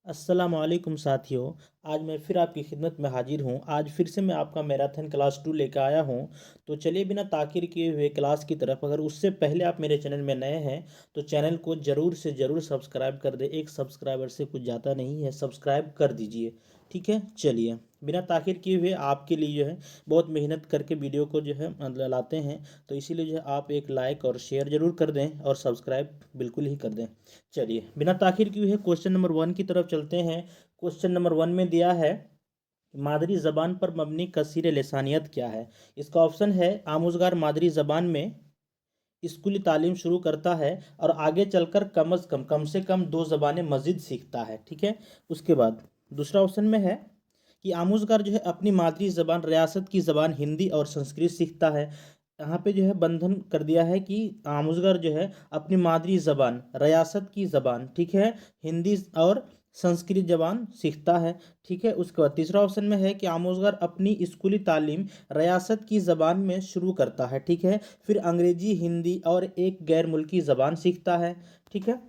अस्सलामुअलैकुम साथियों। आज मैं फिर आपकी खिदमत में हाजिर हूँ। आज फिर से मैं आपका मैराथन क्लास 2 लेकर आया हूँ। तो चलिए बिना ताख़ीर किए हुए क्लास की तरफ। अगर उससे पहले आप मेरे चैनल में नए हैं तो चैनल को ज़रूर से ज़रूर सब्सक्राइब कर दें। एक सब्सक्राइबर से कुछ जाता नहीं है, सब्सक्राइब कर दीजिए। ठीक है, चलिए बिना ताख़ीर किए हुए आपके लिए जो है बहुत मेहनत करके वीडियो को जो है मतलब लाते हैं। तो इसीलिए जो है आप एक लाइक और शेयर ज़रूर कर दें और सब्सक्राइब बिल्कुल ही कर दें। चलिए बिना ताख़ीर किए हुए क्वेश्चन नंबर 1 की तरफ चलते हैं। क्वेश्चन नंबर 1 में दिया है मादरी ज़बान पर मबनी कसीर लिसानियत क्या है। इसका ऑप्शन है आमुज़गार मादरी ज़बान में स्कूली तालीम शुरू करता है और आगे चलकर कम से कम दो ज़बानें मज़ीद सीखता है। ठीक है, उसके बाद दूसरा ऑप्शन में है कि आमुज़गार जो है अपनी मादरी ज़बान रियासत की ज़बान हिंदी और संस्कृत सीखता है। यहाँ पे जो है बंधन कर दिया है कि आमुज़गार जो है अपनी मादरी ज़बान रियासत की ज़बान, ठीक है, हिंदी और संस्कृत ज़बान सीखता है। ठीक है, उसके बाद तीसरा ऑप्शन में है कि आमुज़गार अपनी स्कूली तालीम रियासत की ज़बान में शुरू करता है। ठीक है, फिर अंग्रेजी, हिंदी और एक गैर मुल्की ज़बान सीखता है। ठीक है,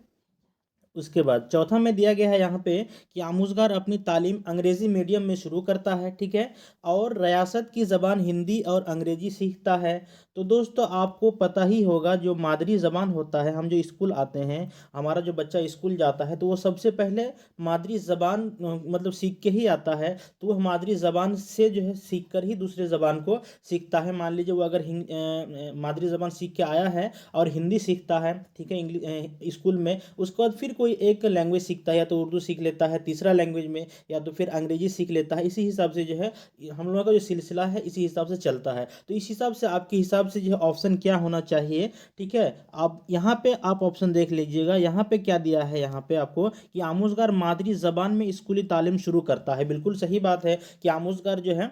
उसके बाद चौथा में दिया गया है यहाँ पे कि आमुज़गार अपनी तालीम अंग्रेज़ी मीडियम में शुरू करता है। ठीक है, और रियासत की ज़बान हिंदी और अंग्रेज़ी सीखता है। तो दोस्तों आपको पता ही होगा जो मादरी ज़बान होता है, हम जो स्कूल आते हैं, हमारा जो बच्चा स्कूल जाता है तो वो सबसे पहले मादरी ज़बान मतलब सीख के ही आता है। तो वह मादरी ज़बान से जो है सीख कर ही दूसरे ज़बान को सीखता है। मान लीजिए वो अगर मादरी ज़बान सीख के आया है और हिंदी सीखता है, ठीक है, स्कूल में, उसके बाद फिर कोई एक लैंग्वेज सीखता है, या तो उर्दू सीख लेता है तीसरा लैंग्वेज में, या तो फिर अंग्रेजी सीख लेता है। इसी हिसाब से जो है हम लोगों का जो सिलसिला है इसी हिसाब से चलता है। तो इस हिसाब से आपके हिसाब से जो है ऑप्शन क्या होना चाहिए। ठीक है, आप यहाँ पे आप ऑप्शन देख लीजिएगा। यहाँ पे क्या दिया है, यहाँ पे आपको कि आमुज़गार मादरी ज़बान में स्कूली तालीम शुरू करता है। बिल्कुल सही बात है कि आमुज़गार जो है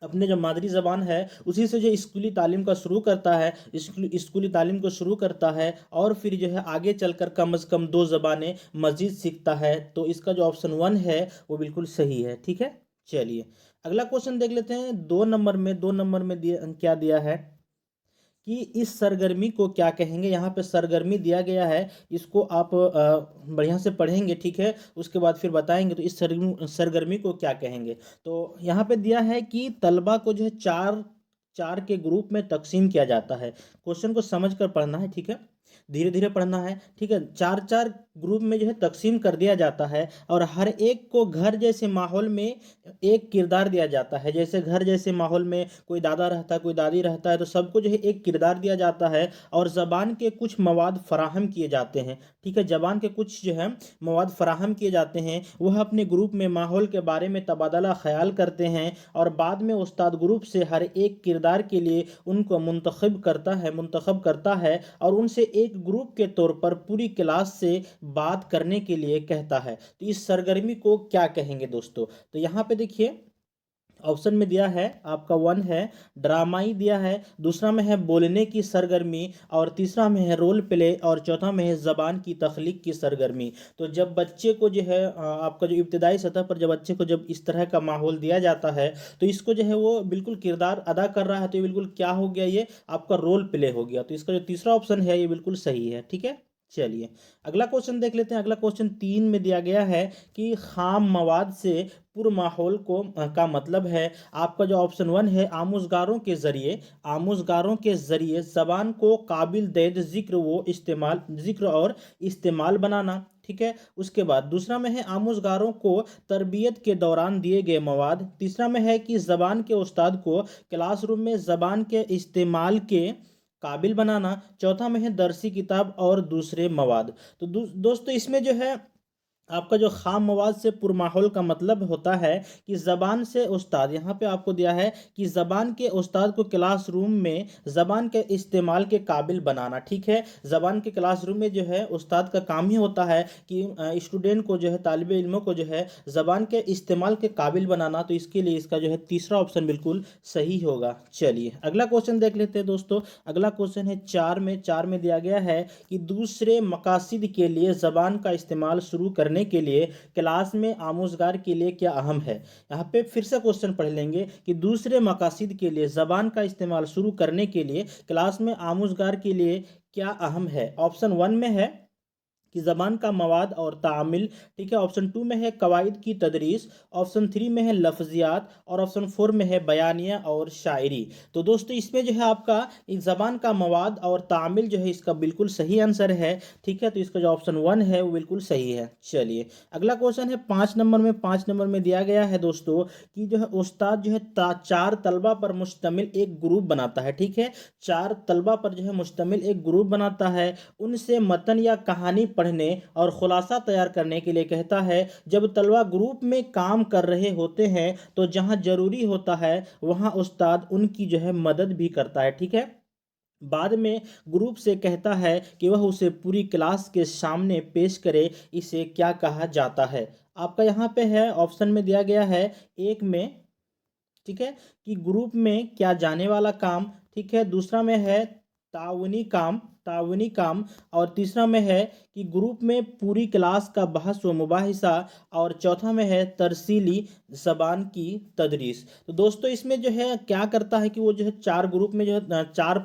अपने जो मादरी ज़बान है उसी से जो स्कूली तालीम का शुरू करता है, स्कूली तालीम को शुरू करता है और फिर जो है आगे चलकर कम से कम दो ज़बानें मज़ीद सीखता है। तो इसका जो ऑप्शन 1 है वो बिल्कुल सही है। ठीक है, चलिए अगला क्वेश्चन देख लेते हैं। 2 नंबर में दिया क्या दिया है कि इस सरगर्मी को क्या कहेंगे। यहाँ पे सरगर्मी दिया गया है, इसको आप बढ़िया से पढ़ेंगे। ठीक है, उसके बाद फिर बताएंगे तो इस सरगर्मी को क्या कहेंगे। तो यहाँ पे दिया है कि तलबा को जो है चार चार के ग्रुप में तकसीम किया जाता है। क्वेश्चन को समझ कर पढ़ना है, ठीक है, धीरे धीरे पढ़ना है। ठीक है, चार चार ग्रुप में जो है तकसीम कर दिया जाता है और हर एक को घर जैसे माहौल में एक किरदार दिया जाता है। जैसे घर जैसे माहौल में कोई दादा रहता है, कोई दादी रहता है, तो सबको जो है एक किरदार दिया जाता है और ज़बान के कुछ मवाद फराहम किए जाते हैं। ठीक है, ज़बान के कुछ जो है मवाद फराहम किए जाते हैं। वह अपने ग्रुप में माहौल के बारे में तबादला ख्याल करते हैं और बाद में उस्ताद ग्रुप से हर एक किरदार के लिए उनको मुंतखब करता है और उनसे एक ग्रुप के तौर पर पूरी क्लास से बात करने के लिए कहता है। तो इस सरगर्मी को क्या कहेंगे दोस्तों। तो यहाँ पे देखिए ऑप्शन में दिया है आपका 1 है ड्रामाई दिया है, दूसरा में है बोलने की सरगर्मी, और तीसरा में है रोल प्ले, और चौथा में है ज़बान की तख्लीक की सरगर्मी। तो जब बच्चे को जो है आपका जो इब्तदाई सतह पर जब बच्चे को जब इस तरह का माहौल दिया जाता है तो इसको जो है वो बिल्कुल किरदार अदा कर रहा है। तो ये बिल्कुल क्या हो गया, ये आपका रोल प्ले हो गया। तो इसका जो तीसरा ऑप्शन है ये बिल्कुल सही है। ठीक है, चलिए अगला क्वेश्चन देख लेते हैं। अगला क्वेश्चन 3 में दिया गया है कि खाम मवाद से पूर्व माहौल को का मतलब है। आपका जो ऑप्शन 1 है आमुज़गारों के ज़रिए ज़बान को काबिल दैद ज़िक्र और इस्तेमाल बनाना। ठीक है, उसके बाद दूसरा में है आमुज़गारों को तरबियत के दौरान दिए गए मवाद। तीसरा में है कि ज़बान के उस्ताद को क्लासरूम में ज़बान के इस्तेमाल के काबिल बनाना। चौथा में है दरसी किताब और दूसरे मवाद। तो दोस्तों इसमें जो है आपका जो खाम मवाद से पुरमाहौल का मतलब होता है कि ज़बान से उस्ताद, यहाँ पे आपको दिया है कि ज़बान के उस्ताद को क्लासरूम में ज़बान के इस्तेमाल के काबिल बनाना। ठीक है, ज़बान के क्लासरूम में जो है उस्ताद का काम ही होता है कि स्टूडेंट को जो है, तालिब इल्मों को जो है ज़बान के इस्तेमाल के काबिल बनाना। तो इसके लिए इसका जो है तीसरा ऑप्शन बिल्कुल सही होगा। चलिए अगला क्वेश्चन देख लेते हैं दोस्तों। अगला क्वेश्चन है 4 में दिया गया है कि दूसरे मकासद के लिए ज़बान का इस्तेमाल शुरू करने के लिए क्लास में आमुज़गार के लिए क्या अहम है। यहाँ पे फिर से क्वेश्चन पढ़ लेंगे कि दूसरे मकासद के लिए ज़बान का इस्तेमाल शुरू करने के लिए क्लास में आमुज़गार के लिए क्या अहम है। ऑप्शन 1 में है कि ज़बान का मवाद और तामिल, ठीक है। ऑप्शन टू में है कवायद की तदरीस, ऑप्शन थ्री में है लफ्ज़ियात और ऑप्शन फोर में है बयानिया और शायरी। तो दोस्तों इसमें जो है आपका इस ज़बान का मवाद और तामिल जो है इसका बिल्कुल सही आंसर है, ठीक है। तो इसका जो ऑप्शन वन है वो बिल्कुल सही है। चलिए अगला क्वेश्चन है 5 नंबर में। 5 नंबर में दिया गया है दोस्तों कि जो है उस्ताद जो है चार तलबा पर मुश्तमिल एक ग्रुप बनाता है, ठीक है। चार तलबा पर जो है मुश्तमिल एक ग्रुप बनाता है, उनसे मतन या कहानी पढ़ने और खुलासा तैयार करने के लिए कहता है। जब तलबा ग्रुप में काम कर रहे होते हैं तो जहां जरूरी होता है वहां उस्ताद उनकी जो है मदद भी करता है, ठीक है। बाद में ग्रुप से कहता है कि वह उसे पूरी क्लास के सामने पेश करे। इसे क्या कहा जाता है? आपका यहाँ पे है ऑप्शन में दिया गया है एक में, ठीक है, कि ग्रुप में क्या जाने वाला काम, ठीक है। दूसरा में है ताउनी काम, ताउनी काम। और तीसरा में है कि ग्रुप में पूरी क्लास का बहस व मुबाहिसा। और चौथा में है तरसीली ज़बान की तदरीस। तो दोस्तों इसमें जो है क्या करता है कि वो जो है चार ग्रुप में जो है चार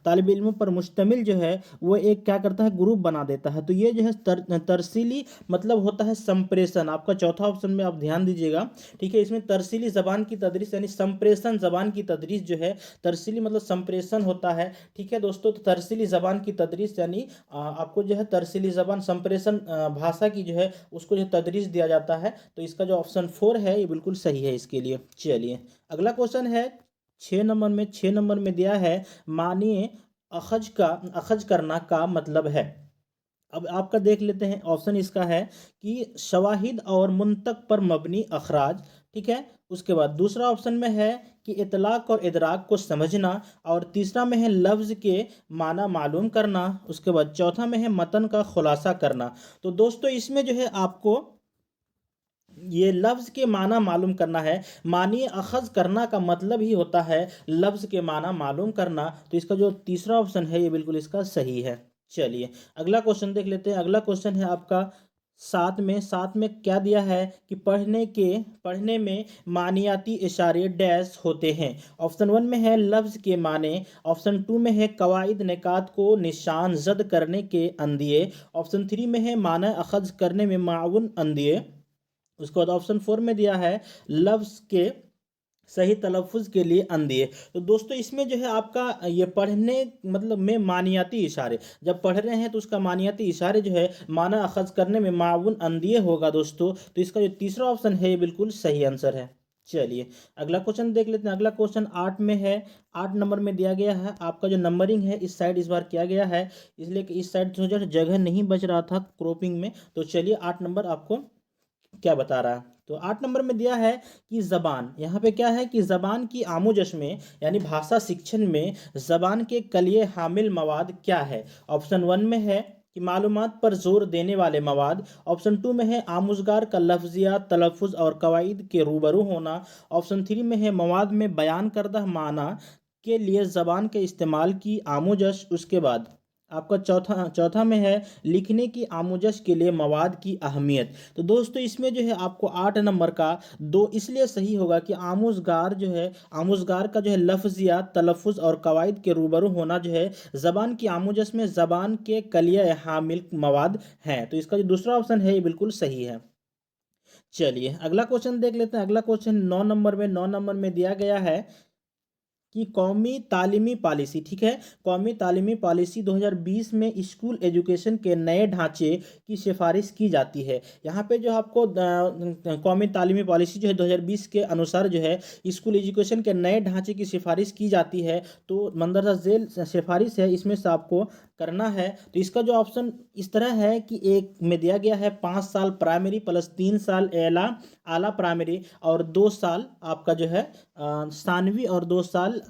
तालिब इल्मों पर मुश्तमिल जो है वो एक क्या करता है ग्रुप बना देता है। तो ये जो है तरसीली मतलब होता है संप्रेषण। आपका चौथा ऑप्शन में आप ध्यान दीजिएगा, ठीक है। इसमें तरसीली ज़बान की तदरीस यानी संप्रेषण ज़बान की तदरीस जो है, तरसीली मतलब संप्रेषण होता है, ठीक है दोस्तों। तो तरसीली ज़बान की तदरीस यानी आपको जो है तरसीली ज़बान संप्रेषण भाषा की जो है उसको जो तदरीस दिया जाता है। तो इसका जो ऑप्शन फोर है ये बिल्कुल सही है इसके लिए। चलिए अगला क्वेश्चन है 6 नंबर में। 6 नंबर में दिया है मानिए अखज करना का मतलब है। अब आपका देख लेते हैं ऑप्शन इसका है कि शवाहिद और मुंतक पर मबनी अखराज, ठीक है। उसके बाद दूसरा ऑप्शन में है कि इतलाक और इदराक को समझना। और तीसरा में है लफ्ज़ के माना मालूम करना। उसके बाद चौथा में है मतन का खुलासा करना। तो दोस्तों इसमें जो है आपको ये लफ्ज़ के माना मालूम करना है। मानिए अखज़ करना का मतलब ही होता है लफ्ज़ के माना मालूम करना। तो इसका जो तीसरा ऑप्शन है ये बिल्कुल इसका सही है। चलिए अगला क्वेश्चन देख लेते हैं। अगला क्वेश्चन है आपका 7 में। 7 में क्या दिया है कि पढ़ने में मानियाती इशारे डैश होते हैं। ऑप्शन वन में है लफ्ज़ के माने, ऑप्शन टू में है कवाइद निकात को निशान जद करने के अंदिए, ऑप्शन थ्री में है माना अखज़ करने में माउन अंदिए। उसके बाद ऑप्शन फोर में दिया है लफ्ज़ के सही तलफ़ुज़ के लिए अंदिए। तो दोस्तों इसमें जो है आपका ये पढ़ने मतलब में मानियाती इशारे, जब पढ़ रहे हैं तो उसका मानियाती इशारे जो है माना अखज़ करने में माउन अंदिए होगा दोस्तों। तो इसका जो तीसरा ऑप्शन है ये बिल्कुल सही आंसर है। चलिए अगला क्वेश्चन देख लेते हैं। अगला क्वेश्चन 8 में है। 8 नंबर में दिया गया है। आपका जो नंबरिंग है इस साइड इस बार किया गया है, इसलिए कि इस साइड जो जगह नहीं बच रहा था क्रॉपिंग में। तो चलिए 8 नंबर आपको क्या बता रहा है। तो 8 नंबर में दिया है कि जबान, यहाँ पे क्या है कि जबान की आमोजश में यानी भाषा शिक्षण में जबान के कलिये हामिल मवाद क्या है। ऑप्शन वन में है कि मालूमात पर जोर देने वाले मवाद, ऑप्शन टू में है आमुजगार का लफ्जियात तलफ़ुज़ और कवाइद के रूबरू होना, ऑप्शन थ्री में है मवाद में बयान करदा माना के लिए ज़बान के इस्तेमाल की आमोजश। उसके बाद आपका चौथा चौथा में है लिखने की आमोजश के लिए मवाद की अहमियत। तो दोस्तों इसमें जो है आपको 8 नंबर का दो इसलिए सही होगा कि आमोजगार जो है आमोजगार का जो है लफ्जियात तलफ़ुज़ और कवाइद के रूबरू होना जो है ज़बान की आमोजश में ज़बान के कलिया हामिल मवाद हैं। तो इसका जो दूसरा ऑप्शन है ये बिल्कुल सही है। चलिए अगला क्वेश्चन देख लेते हैं। अगला क्वेश्चन 9 नंबर में। 9 नंबर में दिया गया है कि कौमी तालीमी पॉलिसी, ठीक है, कौमी तालीमी पॉलिसी 2020 में स्कूल एजुकेशन के नए ढांचे की सिफारिश की जाती है। यहाँ पे जो आपको कौमी तालीमी पॉलिसी जो है 2020 के अनुसार जो है स्कूल एजुकेशन के नए ढांचे की सिफारिश की जाती है। तो मंदरजा झेल सिफारिश है, इसमें से आपको करना है। तो इसका जो ऑप्शन इस तरह है कि एक में दिया गया है 5 साल प्राइमरी प्लस 3 साल एला आला प्राइमरी और 2 साल आपका जो है सानवी और 2 साल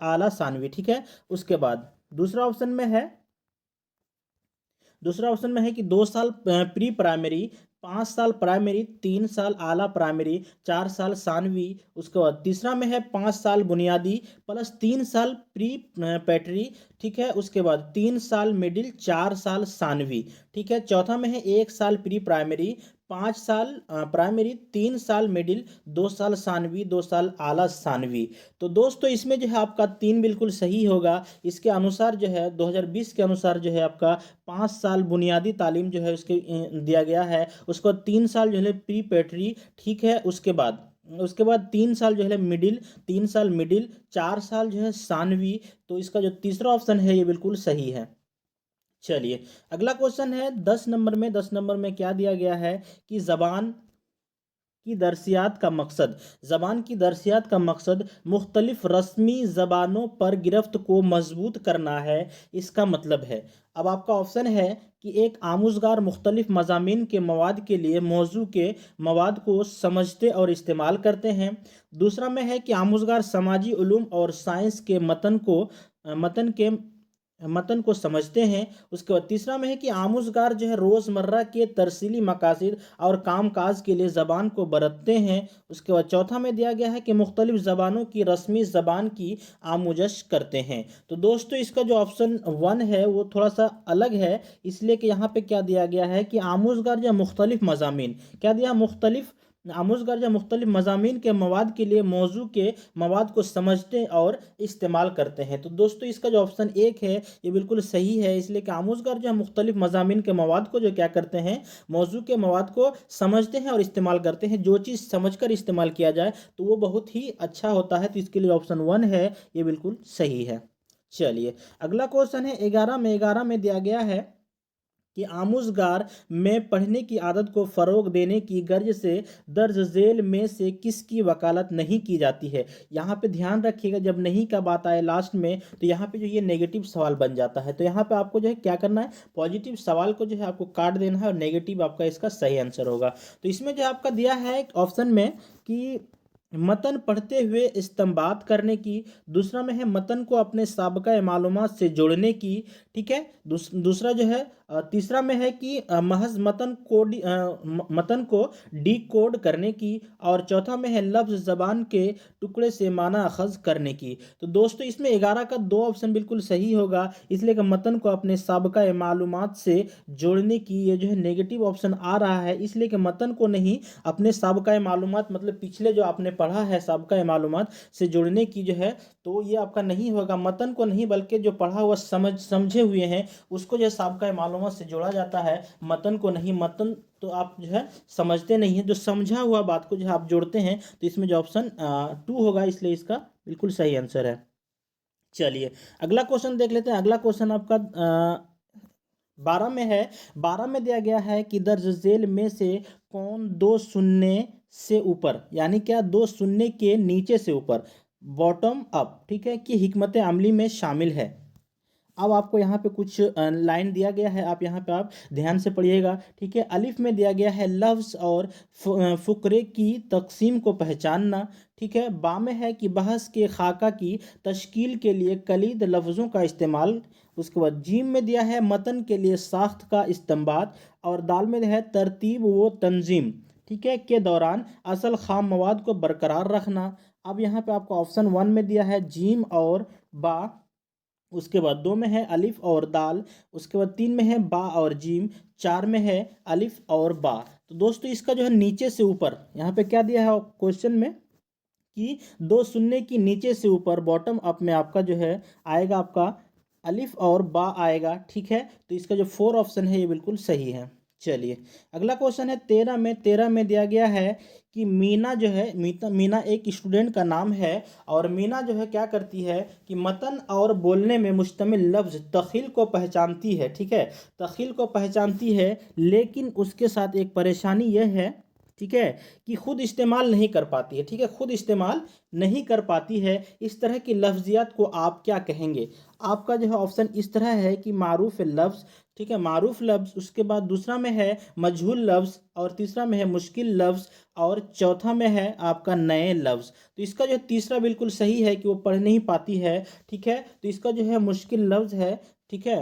आला सानवी, ठीक है। उसके बाद दूसरा ऑप्शन में है कि 2 साल प्री प्राइमरी, 5 साल प्राइमरी, 3 साल आला प्राइमरी, 4 साल सानवी। उसके बाद तीसरा में है 5 साल बुनियादी प्लस 3 साल प्री पैटरी, ठीक है। उसके बाद 3 साल मिडिल, 4 साल सानवी, ठीक है। चौथा में है 1 साल प्री प्राइमरी, 5 साल प्राइमरी, 3 साल मिडिल, 2 साल सानवी, 2 साल आला सानवी। तो दोस्तों इसमें जो है आपका 3 बिल्कुल सही होगा। इसके अनुसार जो है 2020 के अनुसार जो है आपका 5 साल बुनियादी तालीम जो है उसके दिया गया है। उसको 3 साल जो है प्री पेटरी, ठीक है। उसके बाद 3 साल जो है मिडिल, 3 साल मिडिल, 4 साल जो है सानवी। तो इसका जो तीसरा ऑप्शन है ये बिल्कुल सही है। चलिए अगला क्वेश्चन है 10 नंबर में। 10 नंबर में क्या दिया गया है कि ज़बान की दरसियात का मकसद मुख्तलिफ रस्मी ज़बानों पर गिरफ्त को मजबूत करना है। इसका मतलब है, अब आपका ऑप्शन है कि एक आमुज़गार मुख्तलिफ मज़ामीन के मवाद के लिए मौजू के मवाद को समझते और इस्तेमाल करते हैं। दूसरा में है कि आमुज़गार समाजी उलूम और साइंस के मतन को समझते हैं। उसके बाद तीसरा में है कि आमुज़गार जो है रोज़मर्रा के तरसीली मकासद और काम काज के लिए ज़बान को बरतते हैं। उसके बाद चौथा में दिया गया है कि मुख्तलिफ ज़बानों की रस्मी ज़बान की आमुजश करते हैं। तो दोस्तों इसका जो ऑप्शन 1 है वो थोड़ा सा अलग है, इसलिए कि यहाँ पे क्या दिया गया है कि आमुज़गार या मुख्तलिफ मज़ामीन, क्या दिया, मुख्तलिफ आमुज़गार या मुख्तलिफ मज़ामीन के मवाद के लिए मौजू के मवाद को समझते और इस्तेमाल करते हैं। तो दोस्तों इसका जो ऑप्शन 1 है ये बिल्कुल सही है, इसलिए कि आमुज़गार जो है मुख्तलिफ मज़ामीन के मवाद को जो क्या करते हैं, मौजू के मवाद को समझते हैं और इस्तेमाल करते हैं। जो चीज़ समझकर इस्तेमाल किया जाए तो वो बहुत ही अच्छा होता है। तो इसके लिए ऑप्शन 1 है ये बिल्कुल सही है। चलिए अगला क्वेश्चन है 11 में दिया गया है कि आमुज़गार में पढ़ने की आदत को फ़रोग़ देने की गर्ज से दर्ज झेल में से किसकी वकालत नहीं की जाती है। यहाँ पे ध्यान रखिएगा, जब नहीं का बात आए लास्ट में तो यहाँ पे जो ये नेगेटिव सवाल बन जाता है। तो यहाँ पे आपको जो है क्या करना है, पॉजिटिव सवाल को जो है आपको काट देना है और नेगेटिव आपका इसका सही आंसर होगा। तो इसमें जो आपका दिया है ऑप्शन में कि मतन पढ़ते हुए इस्तेंबात करने की, दूसरा में है मतन को अपने साबका मालूमात से जोड़ने की, ठीक है। दूसरा जो है तीसरा में है कि महज मतन को डी कोड करने की, और चौथा में है लफ्ज़ ज़बान के टुकड़े से माना अखज़ करने की। तो दोस्तों इसमें 11 का 2 ऑप्शन बिल्कुल सही होगा, इसलिए कि मतन को अपने साबका मालूमात से जोड़ने की ये जो है नेगेटिव ऑप्शन आ रहा है, इसलिए कि मतन को नहीं अपने साबका मालूमात मतलब पिछले जो आपने पढ़ा है साबका मालूमात से जोड़ने की जो है, तो ये आपका नहीं होगा। मतन को नहीं बल्कि जो पढ़ा हुआ समझे हुए हैं उसको जो साबका मालूमात से जोड़ा जाता है, मतन को नहीं। मतन तो आप जो है समझते नहीं हैं, जो समझा हुआ बात को जो आप जोड़ते हैं। तो इसमें जो ऑप्शन 2 होगा, इसलिए इसका बिल्कुल सही आंसर है। चलिए अगला क्वेश्चन देख लेते हैं। अगला क्वेश्चन आपका 12 में है। 12 में दिया गया है कि दर्ज झेल में से कौन 2 शून्य से ऊपर, यानी क्या 2 शून्य के नीचे से ऊपर, बॉटम अप, ठीक है, कि हिकमत अमली में शामिल है। अब आपको यहाँ पे कुछ लाइन दिया गया है, आप यहाँ पे आप ध्यान से पढ़िएगा, ठीक है। अलिफ में दिया गया है लफ्ज़ और फ़ुकरे की तकसीम को पहचानना, ठीक है। बा में है कि बहस के खाका की तश्कील के लिए कलीद लफ्ज़ों का इस्तेमाल। उसके बाद जीम में दिया है मतन के लिए साख्त का इस्तेंबात, और दाल में है तरतीब व तंजीम, ठीक है, के दौरान असल खाम मवाद को बरकरार रखना। अब यहाँ पे आपको ऑप्शन 1 में दिया है जीम और बा, उसके बाद 2 में है अलिफ और दाल, उसके बाद 3 में है बा और जीम, 4 में है अलिफ और बा। तो दोस्तों इसका जो है नीचे से ऊपर यहाँ पे क्या दिया है क्वेश्चन में कि 2 शून्य की नीचे से ऊपर बॉटम अप में आपका जो है आएगा आपका अलिफ और बा आएगा, ठीक है। तो इसका जो 4 ऑप्शन है ये बिल्कुल सही है। चलिए अगला क्वेश्चन है 13 में दिया गया है कि मीना जो है मीना एक स्टूडेंट का नाम है, और मीना जो है क्या करती है कि मतन और बोलने में मुश्तमिल लफ्ज़ तख़ील को पहचानती है, ठीक है, तख़ील को पहचानती है, लेकिन उसके साथ एक परेशानी यह है, ठीक है, कि खुद इस्तेमाल नहीं कर पाती है, ठीक है, खुद इस्तेमाल नहीं कर पाती है। इस तरह की लफ्ज़ियात को आप क्या कहेंगे। आपका जो है ऑप्शन इस तरह है कि मारूफ लफ्ज़, ठीक है, मारूफ लफ्ज़, उसके बाद दूसरा में है मजहूल लफ्ज़, और तीसरा में है मुश्किल लफ्ज़, और चौथा में है आपका नए लफ्ज़। तो इसका जो तीसरा बिल्कुल सही है कि वो पढ़ नहीं पाती है, ठीक है। तो इसका जो है मुश्किल लफ्ज़ है, ठीक है।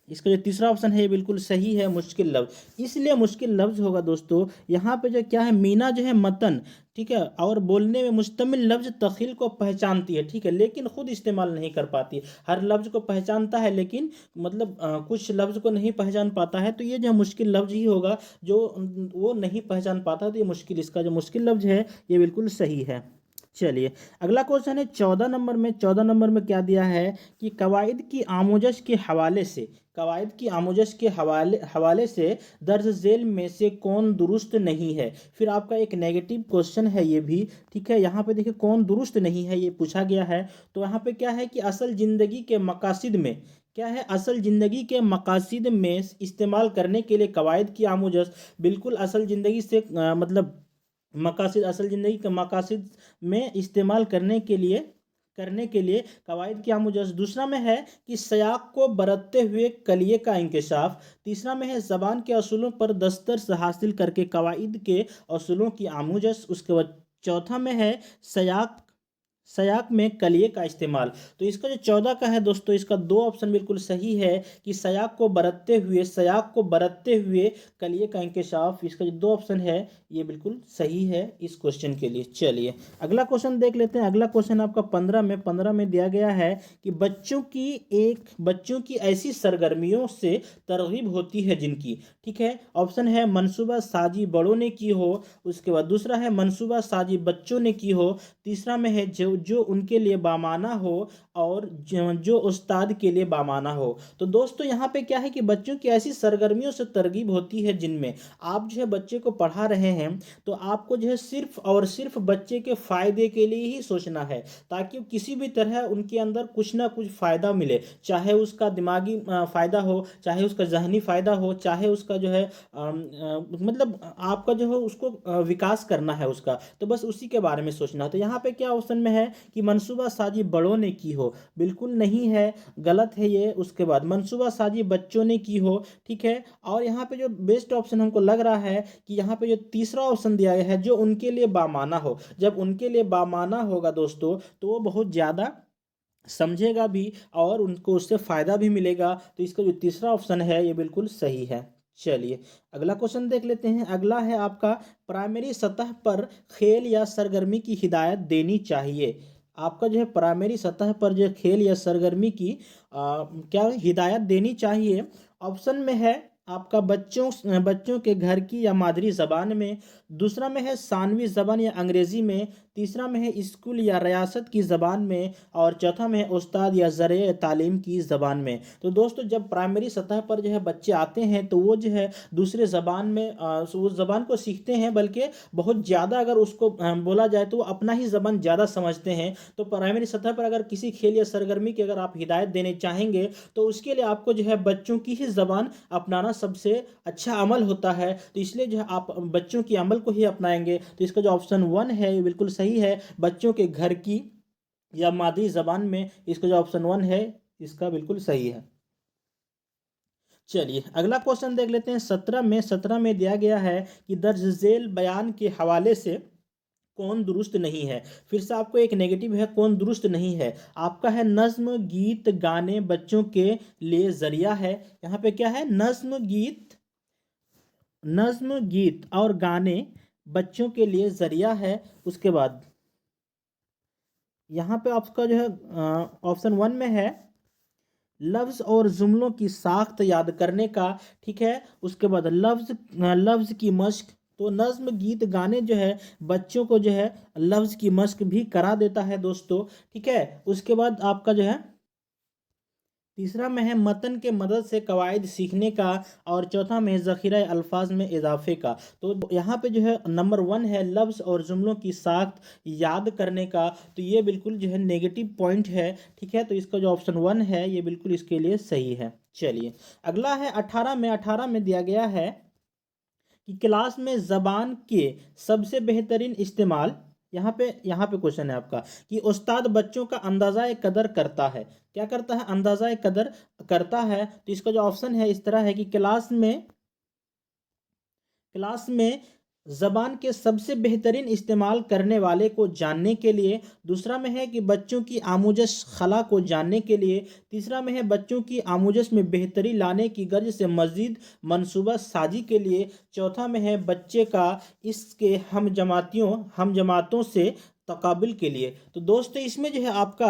इसका जो तीसरा ऑप्शन है ये बिल्कुल सही है, मुश्किल लफ्ज। इसलिए मुश्किल लफ्ज होगा दोस्तों, यहाँ पे जो क्या है, मीना जो है मतन, ठीक है, और बोलने में मुश्तमिल लफ्ज तख़ील को पहचानती है, ठीक है, लेकिन खुद इस्तेमाल नहीं कर पाती। हर लफ्ज को पहचानता है लेकिन मतलब कुछ लफ्ज को नहीं पहचान पाता है, तो ये जो मुश्किल लफ्ज ही होगा जो वो नहीं पहचान पाता, तो ये मुश्किल, इसका जो मुश्किल लफ्ज है ये बिल्कुल सही है। चलिए, अगला क्वेश्चन है 14 नंबर में। 14 नंबर में क्या दिया है कि कवाइद की आमोजश के हवाले से, कवाइद की आमोजश के हवाले हवाले से दर्ज झेल में से कौन दुरुस्त नहीं है। फिर आपका एक नेगेटिव क्वेश्चन है ये भी, ठीक है। यहाँ पे देखिए कौन दुरुस्त नहीं है ये पूछा गया है, तो यहाँ पे क्या है कि असल ज़िंदगी के मकासिद में, क्या है, असल ज़िंदगी के मकासिद में इस्तेमाल करने के लिए कवाइद की आमोजश बिल्कुल असल ज़िंदगी से मतलब मकासिद, असल ज़िंदगी के मकासिद में इस्तेमाल करने के लिए कवायद क्या मुजस। दूसरा में है कि सयाक को बरतते हुए कलिये का इंकशाफ। तीसरा में है ज़बान के असूलों पर दस्तरस हासिल करके कवायद के असूलों की आमुजस। उसके बाद चौथा में है सयाक सयाक में कलिये का इस्तेमाल। तो इसका जो 14 का है दोस्तों, इसका दो ऑप्शन बिल्कुल सही है कि सयाक को बरतते हुए, सयाक को बरतते हुए कलिये का इंकशाफ, इसका जो दो ऑप्शन है ये बिल्कुल सही है इस क्वेश्चन के लिए। चलिए, अगला क्वेश्चन देख लेते हैं। अगला क्वेश्चन आपका 15 में दिया गया है कि बच्चों की ऐसी सरगर्मियों से तरगीब होती है जिनकी, ठीक है। ऑप्शन है मनसूबा साजी बड़ों ने की हो, उसके बाद दूसरा है मनसूबा साजी बच्चों ने की हो, तीसरा में है जो जो उनके लिए बामाना हो, और जो उस्ताद के लिए बामाना हो। तो दोस्तों यहाँ पे क्या है कि बच्चों की ऐसी सरगर्मियों से तरगीब होती है जिनमें आप जो है बच्चे को पढ़ा रहे हैं, तो आपको जो है सिर्फ और सिर्फ बच्चे के फ़ायदे के लिए ही सोचना है, ताकि किसी भी तरह उनके अंदर कुछ ना कुछ फ़ायदा मिले, चाहे उसका दिमागी फ़ायदा हो, चाहे उसका जहनी फ़ायदा हो, चाहे उसका जो है मतलब आपका जो है उसको विकास करना है उसका, तो बस उसी के बारे में सोचना है। तो यहाँ पे क्या ऑप्शन में है कि मनसूबा साजी बड़ों ने की हो, बिल्कुल नहीं है, गलत है ये। उसके बाद मनसूबा साजी बच्चों ने की हो, ठीक है। और यहाँ पे जो बेस्ट ऑप्शन हमको लग रहा है कि यहाँ पे जो तीसरा ऑप्शन दिया गया है, जो उनके लिए बामाना हो। जब उनके लिए बामाना होगा दोस्तों, तो वो बहुत ज़्यादा समझेगा भी और उनको उससे फ़ायदा भी मिलेगा। तो इसका जो तीसरा ऑप्शन है ये बिल्कुल सही है। चलिए, अगला क्वेश्चन देख लेते हैं। अगला है आपका प्राइमरी सतह पर खेल या सरगर्मी की हिदायत देनी चाहिए। आपका जो है प्राइमरी सतह पर जो खेल या सरगर्मी की क्या हिदायत देनी चाहिए। ऑप्शन में है आपका बच्चों के घर की या मादरी ज़बान में, दूसरा में है सानवी ज़बान या अंग्रेज़ी में, तीसरा में है स्कूल या रियासत की ज़बान में, और चौथा में है उस्ताद या ज़रिए तालीम की ज़बान में। तो दोस्तों जब प्राइमरी सतह पर जो है बच्चे आते हैं, तो वो जो है दूसरे ज़बान में उस ज़बान को सीखते हैं, बल्कि बहुत ज़्यादा अगर उसको बोला जाए तो वो अपना ही ज़बान ज़्यादा समझते हैं। तो प्राइमरी सतह पर अगर किसी खेल या सरगर्मी की अगर आप हिदायत देने चाहेंगे, तो उसके लिए आपको जो है बच्चों की ही ज़बान अपनाना सबसे अच्छा अमल होता है। तो इसलिए जो है आप बच्चों की अमल को ही अपनाएंगे। तो इसका जो ऑप्शन 1 है ये बिल्कुल सही है, बच्चों के घर की या मादरी ज़बान में। इसका जो ऑप्शन 1 है इसका बिल्कुल सही है। चलिए, अगला क्वेश्चन देख लेते हैं। 17 में दिया गया है कि दर्ज झेल बयान के हवाले से कौन दुरुस्त नहीं है। फिर से आपको एक नेगेटिव है, कौन दुरुस्त नहीं है। आपका है नज्म गीत गाने बच्चों के लिए जरिया है। यहाँ पे क्या है, नज्म गीत और गाने बच्चों के लिए जरिया है। उसके बाद यहाँ पे आपका जो है ऑप्शन 1 में है लफ्ज़ और जुमलों की साख्त याद करने का, ठीक है। उसके बाद लफ्ज़ की मश्क। तो नज्म गीत गाने जो है बच्चों को जो है लफ्ज़ की मश्क भी करा देता है दोस्तों, ठीक है। उसके बाद आपका जो है तीसरा में है मतन के मदद से कवायद सीखने का, और चौथा में है ज़ख़ीरा अल्फाज में इजाफे का। तो यहाँ पे जो है नंबर 1 है लफ्ज़ और जुमलों की साख्त याद करने का, तो ये बिल्कुल जो है नेगेटिव पॉइंट है, ठीक है। तो इसका जो ऑप्शन 1 है ये बिल्कुल इसके लिए सही है। चलिए, अगला है 18 में दिया गया है कि क्लास में ज़बान के सबसे बेहतरीन इस्तेमाल। यहाँ पे क्वेश्चन है आपका कि उस्ताद बच्चों का अंदाज़ा कदर करता है। क्या करता है, अंदाज़ा कदर करता है। तो इसका जो ऑप्शन है इस तरह है कि क्लास में ज़बान के सबसे बेहतरीन इस्तेमाल करने वाले को जानने के लिए। दूसरा में है कि बच्चों की आमोजश खला को जानने के लिए। तीसरा में है बच्चों की आमोजश में बेहतरी लाने की गर्ज से मज़ीद मनसूबा साजी के लिए। चौथा में है बच्चे का इसके हम जमातों से तकाबुल के लिए। तो दोस्तों इसमें जो है आपका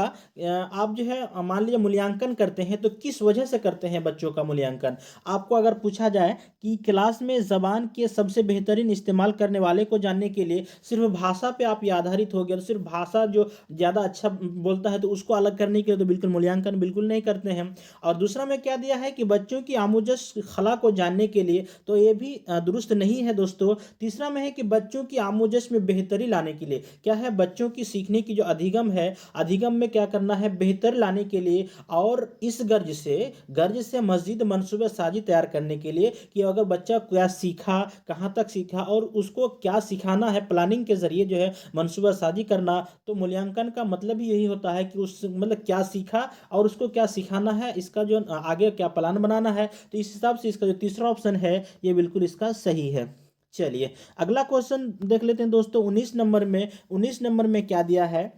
आप जो है मान लीजिए मूल्यांकन करते हैं तो किस वजह से करते हैं बच्चों का मूल्यांकन। आपको अगर पूछा जाए कि क्लास में ज़बान के सबसे बेहतरीन इस्तेमाल करने वाले को जानने के लिए सिर्फ भाषा पे आप ये आधारित हो गए, सिर्फ भाषा जो ज़्यादा अच्छा बोलता है तो उसको अलग करने के लिए तो बिल्कुल मूल्यांकन बिल्कुल नहीं करते हैं। और दूसरा में क्या दिया है कि बच्चों की आमोजश खला को जानने के लिए, तो ये भी दुरुस्त नहीं है दोस्तों। तीसरा में है कि बच्चों की आमोजश में बेहतरी लाने के लिए, क्या है बच्चों की सीखने की जो अधिगम है, अधिगम में क्या करना है बेहतर लाने के लिए, और इस गर्ज से मस्जिद मनसूबा साजी तैयार करने के लिए कि अगर बच्चा क्या सीखा, कहाँ तक सीखा और उसको क्या सिखाना है, प्लानिंग के जरिए जो है मनसूबा साजी करना। तो मूल्यांकन का मतलब ही यही होता है कि उस मतलब क्या सीखा और उसको क्या सिखाना है, इसका जो आगे क्या प्लान बनाना है। तो इस हिसाब से इसका जो तीसरा ऑप्शन है ये बिल्कुल इसका सही है। चलिए अगला क्वेश्चन देख लेते हैं दोस्तों। 19 नंबर में क्या दिया है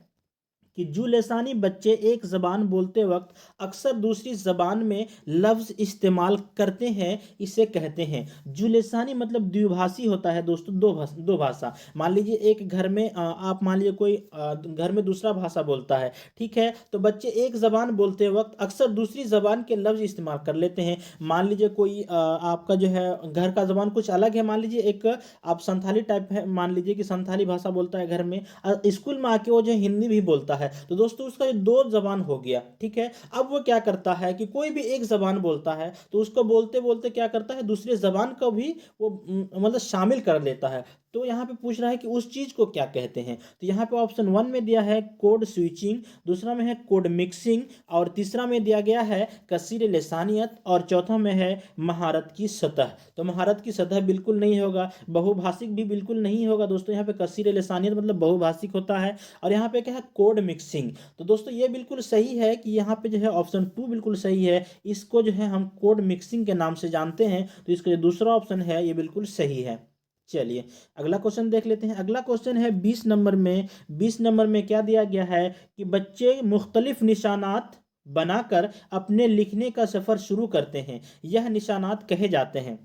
कि जो लसानी बच्चे एक ज़बान बोलते वक्त अक्सर दूसरी ज़बान में लफ्ज़ इस्तेमाल करते हैं इसे कहते हैं। जो लसानी मतलब द्विभाषी होता है दोस्तों, दो भाषा। मान लीजिए एक घर में आप मान लीजिए कोई घर में दूसरा भाषा बोलता है, ठीक है, तो बच्चे एक ज़बान बोलते वक्त अक्सर दूसरी ज़बान के लफ्ज़ इस्तेमाल कर लेते हैं। मान लीजिए कोई आपका जो है घर का ज़बान कुछ अलग है, मान लीजिए एक आप संथाली टाइप है, मान लीजिए कि संथाली भाषा बोलता है घर में, स्कूल में आके वो जो हिंदी भी बोलता है। तो दोस्तों उसका ये दो जबान हो गया, ठीक है। अब वो क्या करता है कि कोई भी एक जबान बोलता है तो उसको बोलते बोलते क्या करता है दूसरे जबान को भी वो मतलब शामिल कर लेता है। तो यहाँ पे पूछ रहा है कि उस चीज को क्या कहते हैं। तो यहाँ पे ऑप्शन 1 में दिया है कोड स्विचिंग, दूसरा में है कोड मिक्सिंग, और तीसरा में दिया गया है कसीर लिसानियत, और चौथा में है महारत की सतह। तो महारत की सतह बिल्कुल नहीं होगा, बहुभाषिक भी बिल्कुल नहीं होगा दोस्तों। यहाँ पे कसीर लिसानियत मतलब बहुभाषिक होता है, और यहाँ पे क्या है कोड मिक्सिंग। तो दोस्तों ये बिल्कुल सही है कि यहाँ पे जो है ऑप्शन 2 बिल्कुल सही है। इसको जो है हम कोड मिक्सिंग के नाम से जानते हैं, तो इसका जो दूसरा ऑप्शन है ये बिल्कुल सही है। चलिए अगला क्वेश्चन देख लेते हैं। अगला क्वेश्चन है 20 नंबर में। 20 नंबर में क्या दिया गया है कि बच्चे मुख्तलिफ निशानात बनाकर अपने लिखने का सफर शुरू करते हैं, यह निशानात कहे जाते हैं,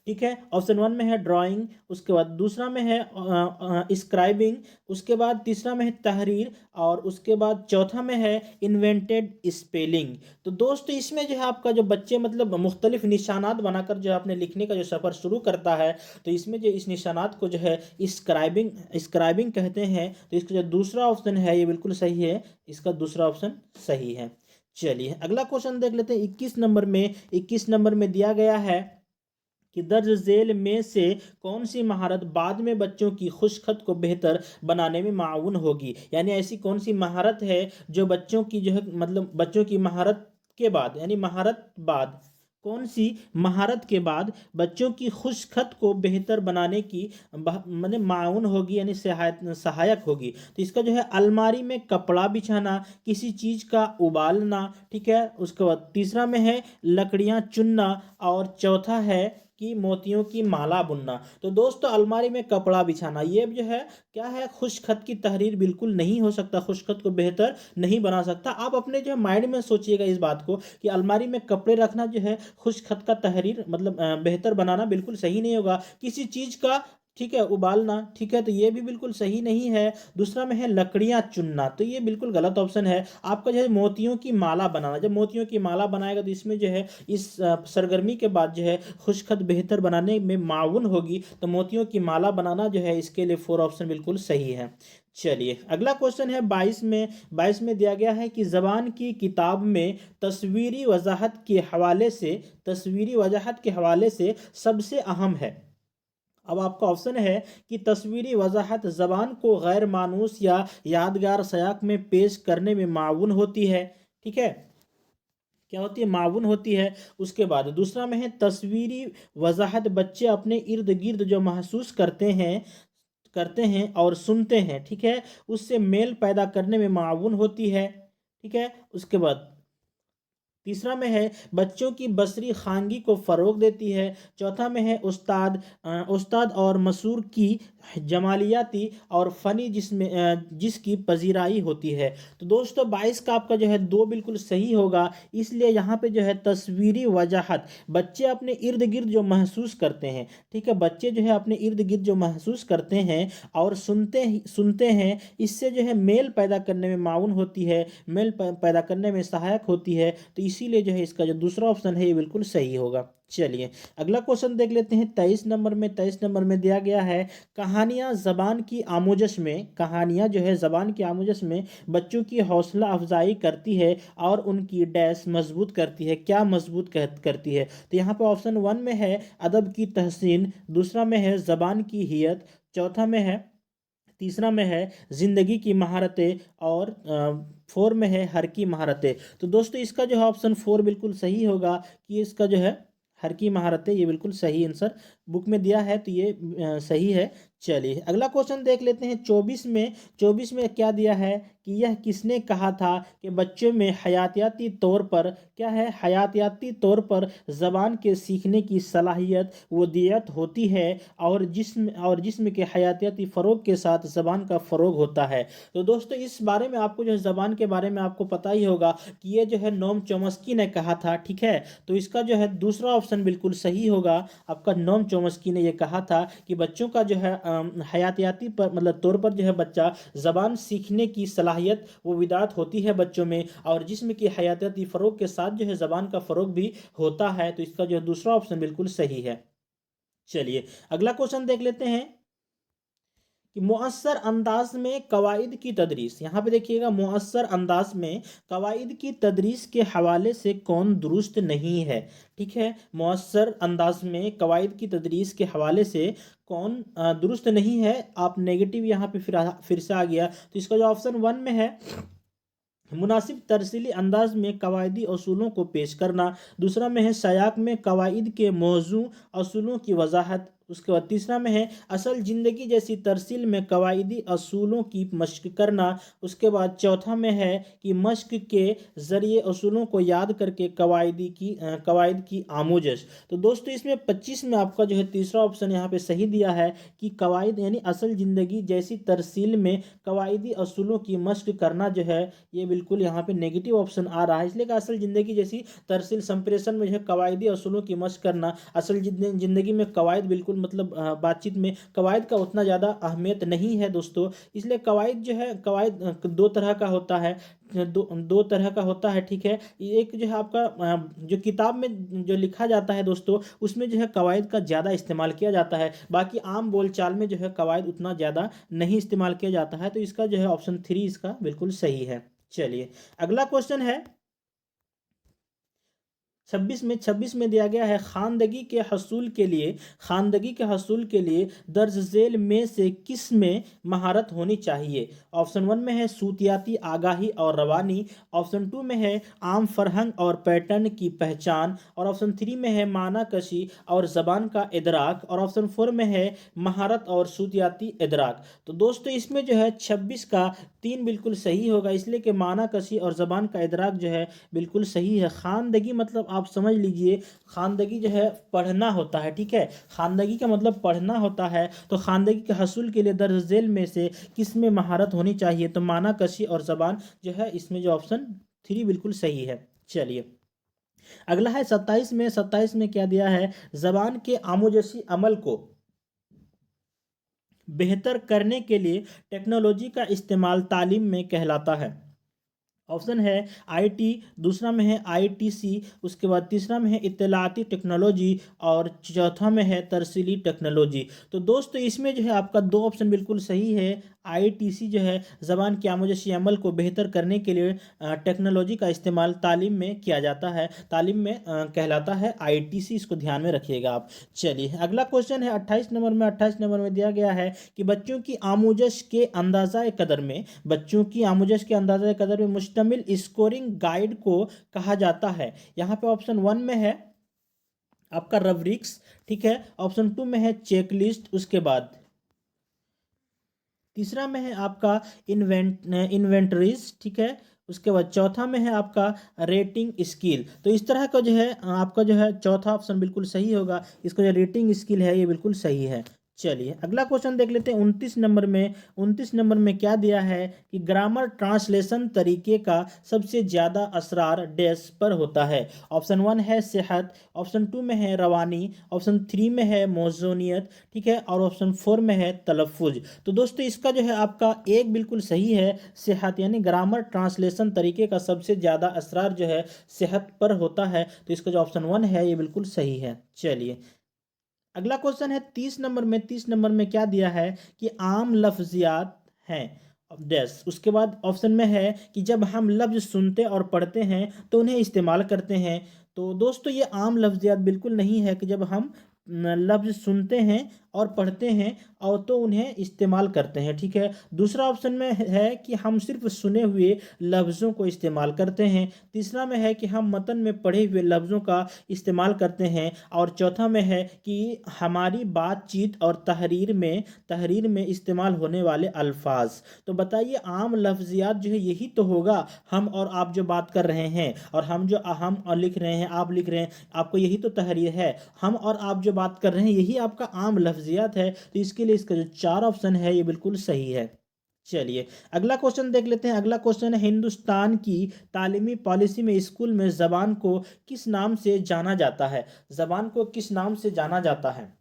ठीक है। ऑप्शन 1 में है ड्राइंग, उसके बाद दूसरा में है स्क्राइबिंग, उसके बाद तीसरा में है तहरीर, और उसके बाद चौथा में है इन्वेंटेड स्पेलिंग। तो दोस्तों इसमें जो है आपका जो बच्चे मतलब मुख्तलिफ निशानात बनाकर जो अपने लिखने का जो सफ़र शुरू करता है, तो इसमें जो इस निशानात को जो है स्क्राइबिंग स्क्राइबिंग कहते हैं। तो इसका जो दूसरा ऑप्शन है ये बिल्कुल सही है, इसका दूसरा ऑप्शन सही है। चलिए अगला क्वेश्चन देख लेते हैं 21 नंबर में। 21 नंबर में दिया गया है कि दर्ज झेल में से कौन सी महारत बाद में बच्चों की खुशखत को बेहतर बनाने में माउन होगी। यानी ऐसी कौन सी महारत है जो बच्चों की जो है मतलब बच्चों की महारत के बाद, यानी महारत बाद कौन सी महारत के बाद बच्चों की खुशखत को बेहतर बनाने की मतलब माउन होगी, यानी सहायक होगी। तो इसका जो है अलमारी में कपड़ा बिछाना, किसी चीज़ का उबालना, ठीक है। उसके बाद तीसरा में है लकड़ियाँ चुनना, और चौथा है कि मोतियों की माला बुनना। तो दोस्तों अलमारी में कपड़ा बिछाना ये जो है क्या है खुशखत की तहरीर बिल्कुल नहीं हो सकता, खुशखत को बेहतर नहीं बना सकता। आप अपने जो है माइंड में सोचिएगा इस बात को कि अलमारी में कपड़े रखना जो है खुशखत का तहरीर मतलब बेहतर बनाना बिल्कुल सही नहीं होगा। किसी चीज़ का, ठीक है, उबालना, ठीक है, तो ये भी बिल्कुल सही नहीं है। दूसरा में है लकड़ियां चुनना, तो ये बिल्कुल गलत ऑप्शन है। आपका जो है मोतियों की माला बनाना, जब मोतियों की माला बनाएगा तो इसमें जो है इस सरगर्मी के बाद जो है खुशखत बेहतर बनाने में माउन होगी। तो मोतियों की माला बनाना जो है इसके लिए 4 ऑप्शन बिल्कुल सही है। चलिए अगला क्वेश्चन है 22 में दिया गया है कि ज़बान की किताब में तस्वीरी वजाहत के हवाले से सबसे अहम है। अब आपका ऑप्शन है कि तस्वीरी वजाहत ज़बान को गैर मानूस या यादगार सयाक में पेश करने में माउन होती है, ठीक है, क्या होती है माउन होती है। उसके बाद दूसरा में है तस्वीरी वजाहत बच्चे अपने इर्द गिर्द जो महसूस करते हैं और सुनते हैं, ठीक है, उससे मेल पैदा करने में माउन होती है, ठीक है। उसके बाद तीसरा में है बच्चों की बसरी खानगी को फ़रोग देती है। चौथा में है उस्ताद और मसूर की जमालियाती और फ़नी जिसकी पजीराई होती है। तो दोस्तों 22 का आपका जो है दो बिल्कुल सही होगा। इसलिए यहाँ पे जो है तस्वीरी वजाहत, बच्चे अपने इर्द गिर्द जो महसूस करते हैं, ठीक है, बच्चे जो है अपने इर्द गिर्द जो महसूस करते हैं और सुनते हैं, इससे जो है मेल पैदा करने में माउन होती है, पैदा करने में सहायक होती है। तो इसीलिए जो है इसका जो दूसरा ऑप्शन है ये बिल्कुल सही होगा। चलिए अगला क्वेश्चन देख लेते हैं। 23 नंबर में दिया गया है, कहानियाँ ज़बान की आमोजश में, कहानियाँ जो है ज़बान की आमोजश में बच्चों की हौसला अफजाई करती है और उनकी डैश मजबूत करती है। क्या मजबूत करती है? तो यहाँ पे ऑप्शन वन में है अदब की तहसीन, दूसरा में है ज़बान की हियत, चौथा में है, तीसरा में है ज़िंदगी की महारतें, और फोर में है हर की महारतें। तो दोस्तों इसका जो है ऑप्शन फोर बिल्कुल सही होगा कि इसका जो है हर की महारतें, ये बिल्कुल सही आंसर बुक में दिया है, तो ये सही है। चलिए अगला क्वेश्चन देख लेते हैं। 24 में क्या दिया है कि यह किसने कहा था कि बच्चों में हयातियाती तौर पर, क्या है, हयातियाती तौर पर ज़बान के सीखने की सलाहियत वदियत होती है और जिस्म के हयातियाती फ़रोग के साथ ज़बान का फ़रोग होता है। तो दोस्तों इस बारे में आपको जो है ज़बान के बारे में आपको पता ही होगा कि ये जो है नोम चॉम्स्की ने कहा था, ठीक है। तो इसका जो है दूसरा ऑप्शन बिल्कुल सही होगा। आपका नोम चॉम्स्की ने ये कहा था कि बच्चों का जो है हयातियाती पर मतलब तौर पर जो है बच्चा ज़बान सीखने की सलाहियत वो विदात होती है बच्चों में, और जिस्म की हयातियाती फ़रोग के साथ जो है ज़बान का फ़रोग भी होता है। तो इसका जो है दूसरा ऑप्शन बिल्कुल सही है। चलिए अगला क्वेश्चन देख लेते हैं कि मुअस्सर अंदाज में कवाइद की तदरीस। यहाँ पे देखिएगा, मुअस्सर अंदाज में कवाइद की तदरीस के हवाले से कौन दुरुस्त नहीं है, ठीक है। मुअस्सर अंदाज में कवाइद की तदरीस के हवाले से कौन दुरुस्त नहीं है। आप नेगेटिव यहाँ पे फिर से आ गया, तो इसका जो ऑप्शन वन में है मुनासिब तरसीली अंदाज में कवायदी असूलों को पेश करना, दूसरा में है सयाक में कवाइद के मौजू असूलों की वजाहत, उसके बाद तीसरा में है असल ज़िंदगी जैसी तरसील में कवायदी असूलों की मश्क करना, उसके बाद चौथा में है कि मश्क के ज़रिए असूलों को याद करके कवायद की आमोजश। तो दोस्तों इसमें 25 में आपका जो है तीसरा ऑप्शन यहाँ पे सही दिया है कि कवायद यानी असल ज़िंदगी जैसी तरसील में कवायदी असूलों की मश्क करना जो है ये बिल्कुल यहाँ पे नेगेटिव ऑप्शन आ रहा है। इसलिए कि असल ज़िंदगी जैसी तरसील संप्रेषण में जो है कवायदी असूलों की मश्क करना, असल ज़िंदगी में कवायद बिल्कुल मतलब बातचीत में कवायद का उतना ज़्यादा अहमियत नहीं है दोस्तों। इसलिए कवायद जो है, कवायद दो तरह का होता है, दो तरह का होता है, ठीक है। एक जो है आपका जो किताब में जो लिखा जाता है दोस्तों, उसमें जो है कवायद का ज़्यादा इस्तेमाल किया जाता है, बाकी आम बोलचाल में जो है कवायद उतना ज़्यादा नहीं इस्तेमाल किया जाता है। तो इसका जो है ऑप्शन थ्री इसका बिल्कुल सही है। चलिए अगला क्वेश्चन है 26 में दिया गया है, खानदगी के हसूल के लिए दर्ज झेल में से किस में महारत होनी चाहिए। ऑप्शन वन में है सूतियाती आगाही और रवानी, ऑप्शन टू में है आम फरहंग और पैटर्न की पहचान, और ऑप्शन थ्री में है माना कशी और ज़बान का इदराक, और ऑप्शन फोर में है महारत और सूतियाती इदराक। तो दोस्तों इसमें जो है 26 का तीन बिल्कुल सही होगा, इसलिए कि माना कशी और ज़बान का इदराक जो है बिल्कुल सही है। खानदगी मतलब आप समझ लीजिए, खानदगी जो है पढ़ना होता है, ठीक है। खानदगी का मतलब पढ़ना होता है। तो खानदगी के हसूल के लिए दर्ज झेल में से किस में महारत होनी चाहिए, तो माना कशी और ज़बान जो है, इसमें जो ऑप्शन थ्री बिल्कुल सही है। चलिए अगला है 27 में क्या दिया है, ज़बान के आमोजशी अमल को बेहतर करने के लिए टेक्नोलॉजी का इस्तेमाल तालीम में कहलाता है। ऑप्शन है आईटी, दूसरा में है आईटीसी, उसके बाद तीसरा में है इत्तलाती टेक्नोलॉजी, और चौथा में है तरसीली टेक्नोलॉजी। तो दोस्तों इसमें जो है आपका दो ऑप्शन बिल्कुल सही है। आईटीसी जो है ज़बान के आमोजशी अमल को बेहतर करने के लिए टेक्नोलॉजी का इस्तेमाल तालीम में किया जाता है, तालीम में कहलाता है आईटीसी, इसको ध्यान में रखिएगा आप। चलिए अगला क्वेश्चन है 28 नंबर में दिया गया है कि बच्चों की आमोजश के अंदाज़ा कदर में, बच्चों की आमोजश के अंदाज़ा कदर में मुश्तमिल स्कोरिंग गाइड को कहा जाता है। यहाँ पे ऑप्शन वन में है आपका रब्रिक्स, ठीक है। ऑप्शन टू में है चेकलिस्ट, उसके बाद तीसरा में है आपका इन्वेंटरीज, ठीक है। उसके बाद चौथा में है आपका रेटिंग स्किल। तो इस तरह का जो है आपका जो है चौथा ऑप्शन बिल्कुल सही होगा। इसका जो रेटिंग स्किल है ये बिल्कुल सही है। चलिए अगला क्वेश्चन देख लेते हैं 29 नंबर में क्या दिया है कि ग्रामर ट्रांसलेशन तरीके का सबसे ज़्यादा असरार डैश पर होता है। ऑप्शन 1 है सेहत, ऑप्शन 2 में है रवानी, ऑप्शन 3 में है मौजूनियत, ठीक है, और ऑप्शन 4 में है तलफ़ुज़। तो दोस्तों इसका जो है आपका एक बिल्कुल सही है, सेहत, यानी ग्रामर ट्रांसलेशन तरीके का सबसे ज़्यादा असरार जो है सेहत पर होता है। तो इसका जो ऑप्शन 1 है ये बिल्कुल सही है। चलिए अगला क्वेश्चन है 30 नंबर में क्या दिया है कि आम लफ्जियात हैं डैश। उसके बाद ऑप्शन में है कि जब हम लफ्ज सुनते और पढ़ते हैं तो उन्हें इस्तेमाल करते हैं। तो दोस्तों ये आम लफ्जियात बिल्कुल नहीं है कि जब हम लफ्ज सुनते हैं और पढ़ते हैं और तो उन्हें इस्तेमाल करते हैं, ठीक है। दूसरा ऑप्शन में है कि हम सिर्फ सुने हुए लफ्ज़ों को इस्तेमाल करते हैं। तीसरा में है कि हम मतन में पढ़े हुए लफ्ज़ों का इस्तेमाल करते हैं। और चौथा में है कि हमारी बातचीत और तहरीर में इस्तेमाल होने वाले अल्फाज। तो बताइए आम लफ्ज़ियात जो है यही तो होगा, हम और आप जो बात कर रहे हैं और हम और लिख रहे हैं, आप लिख रहे हैं, आपको यही तो तहरीर है। हम और आप जो बात कर रहे हैं यही आपका आम लफ्ज़ियात है। तो इसके लिए इसका जो 4 ऑप्शन है ये बिल्कुल सही है। चलिए अगला क्वेश्चन देख लेते हैं। अगला क्वेश्चन है हिंदुस्तान की तालीमी पॉलिसी में स्कूल में ज़बान को किस नाम से जाना जाता है। ज़बान को किस नाम से जाना जाता है।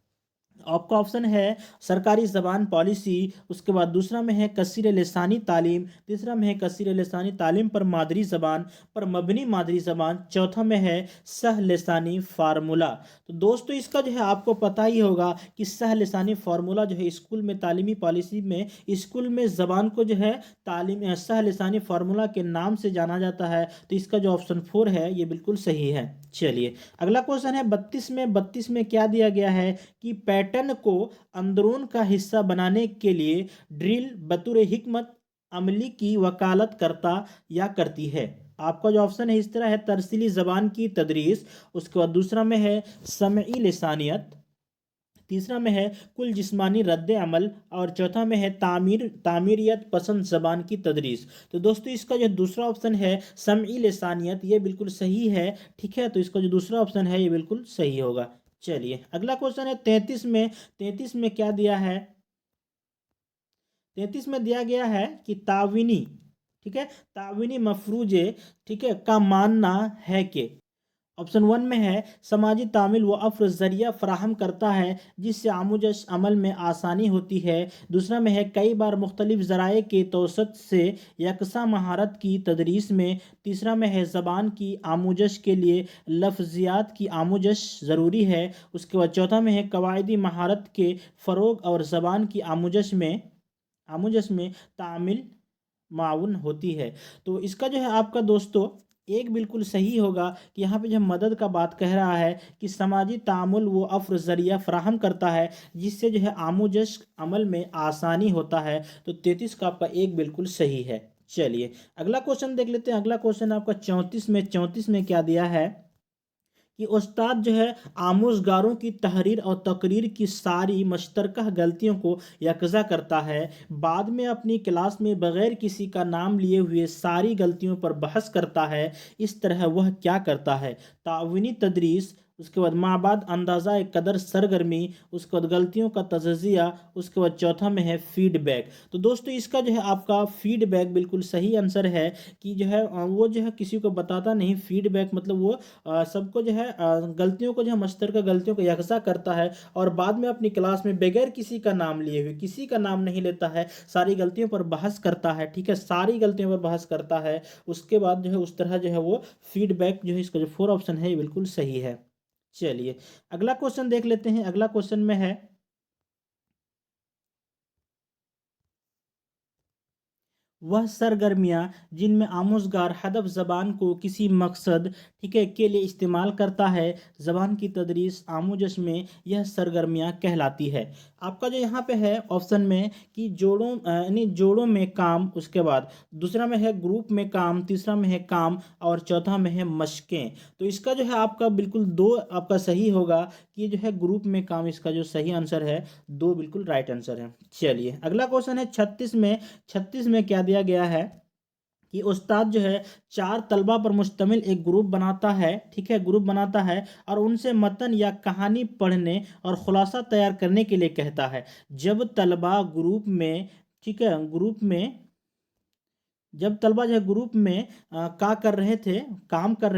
आपका ऑप्शन है सरकारी ज़बान पॉलिसी, उसके बाद दूसरा में है कसीर लिसानी तालीम, तीसरा में है कसीर लिसानी तालीम पर मादरी ज़बान पर मबनी मादरी ज़बान, चौथा में है सह लिसानी फार्मूला। तो दोस्तों इसका जो है आपको पता ही होगा कि सह लिसानी फार्मूला जो है स्कूल में तालीमी पॉलिसी में स्कूल में ज़बान को जो है तालीम सह लिसानी फार्मूला के नाम से जाना जाता है। तो इसका जो ऑप्शन 4 है ये बिल्कुल सही है। चलिए अगला क्वेश्चन है 32 में क्या दिया गया है कि पैटर्न को अंदरून का हिस्सा बनाने के लिए ड्रिल बतौर हिकमत अमली की वकालत करता या करती है। आपका जो ऑप्शन है इस तरह है तरसीली ज़बान की तदरीस, उसके बाद दूसरा में है समई लिसानियत, तीसरा में है कुल जिस्मानी रद्द अमल, और चौथा में है तामीरियत पसंद ज़बान की तदरीस। तो दोस्तों इसका जो दूसरा ऑप्शन है समई लिसानियत ये बिल्कुल सही है, ठीक है। तो इसका जो दूसरा ऑप्शन है ये बिल्कुल सही होगा। चलिए अगला क्वेश्चन है 33 में क्या दिया है। 33 में दिया गया है कि तावीनी, ठीक है, तावीनी मफरूजे, ठीक है, का मानना है कि ऑप्शन 1 में है समाजी तामील व अफ़्र ज़रिया फ़राहम करता है जिससे आमुजश अमल में आसानी होती है। दूसरा में है कई बार मुख्तलिफ ज़राए के तवसत से यकसा महारत की तदरीस में। तीसरा में है ज़बान की आमुजश के लिए लफ्ज़ियात की आमुजश ज़रूरी है। उसके बाद चौथा में है कवायदी महारत के फ़रोग और ज़बान की आमुजश में तामील माउन होती है। तो इसका जो है आपका दोस्तों एक बिल्कुल सही होगा कि यहाँ पे जो मदद का बात कह रहा है कि समाजी तामुल वो अफ़्र ज़रिया फ़राहम करता है जिससे जो है आमुजश अमल में आसानी होता है। तो 33 का आपका एक बिल्कुल सही है। चलिए अगला क्वेश्चन देख लेते हैं। अगला क्वेश्चन आपका 34 में क्या दिया है कि उस्ताद जो है आमोज़गारों की तहरीर और तकरीर की सारी मुश्तरका गलतियों को यकज़ा करता है, बाद में अपनी क्लास में बग़ैर किसी का नाम लिए हुए सारी गलतियों पर बहस करता है। इस तरह वह क्या करता है। तावीनी तदरीस, उसके बाद माबाद अंदाज़ा कदर सरगर्मी, उसके बाद गलतियों का तज़किया, उसके बाद चौथा में है फीडबैक। तो दोस्तों इसका जो है आपका फीडबैक बिल्कुल सही आंसर है कि जो है वो जो है किसी को बताता नहीं। फीडबैक मतलब वो सबको जो है गलतियों को जो है मुश्तरका गलतियों को यकज़ा करता है और बाद में अपनी क्लास में बगैर किसी का नाम लिए हुए, किसी का नाम नहीं लेता है, सारी गलतियों पर बहस करता है, ठीक है, सारी गलतियों पर बहस करता है। उसके बाद जो है उस तरह जो है वो फीडबैक जो है इसका जो 4 ऑप्शन है ये बिल्कुल सही है। चलिए अगला क्वेश्चन देख लेते हैं। अगला क्वेश्चन में है वह सरगर्मियाँ जिनमें आमोज़गार हदफ ज़बान को किसी मकसद, ठीक है, के लिए इस्तेमाल करता है, ज़बान की तदरीस आमोजश में यह सरगर्मियाँ कहलाती है। आपका जो यहाँ पे है ऑप्शन में कि जोड़ों यानी जोड़ों में काम, उसके बाद दूसरा में है ग्रुप में काम, तीसरा में है काम, और चौथा में है मशकें। तो इसका जो है आपका बिल्कुल दो आपका सही होगा कि जो है ग्रुप में काम, इसका जो सही आंसर है दो बिल्कुल राइट आंसर है। चलिए अगला क्वेश्चन है 36 में क्या दिया गया है कि उस्ताद जो है 4 तलबा पर मुश्तमिल एक ग्रुप बनाता है, ठीक है, ग्रुप बनाता है और उनसे मतन या कहानी पढ़ने और खुलासा तैयार करने के लिए कहता है। जब तलबा ग्रुप में, ठीक है, ग्रुप में जब तलबा जो है ग्रुप में का कर रहे थे काम कर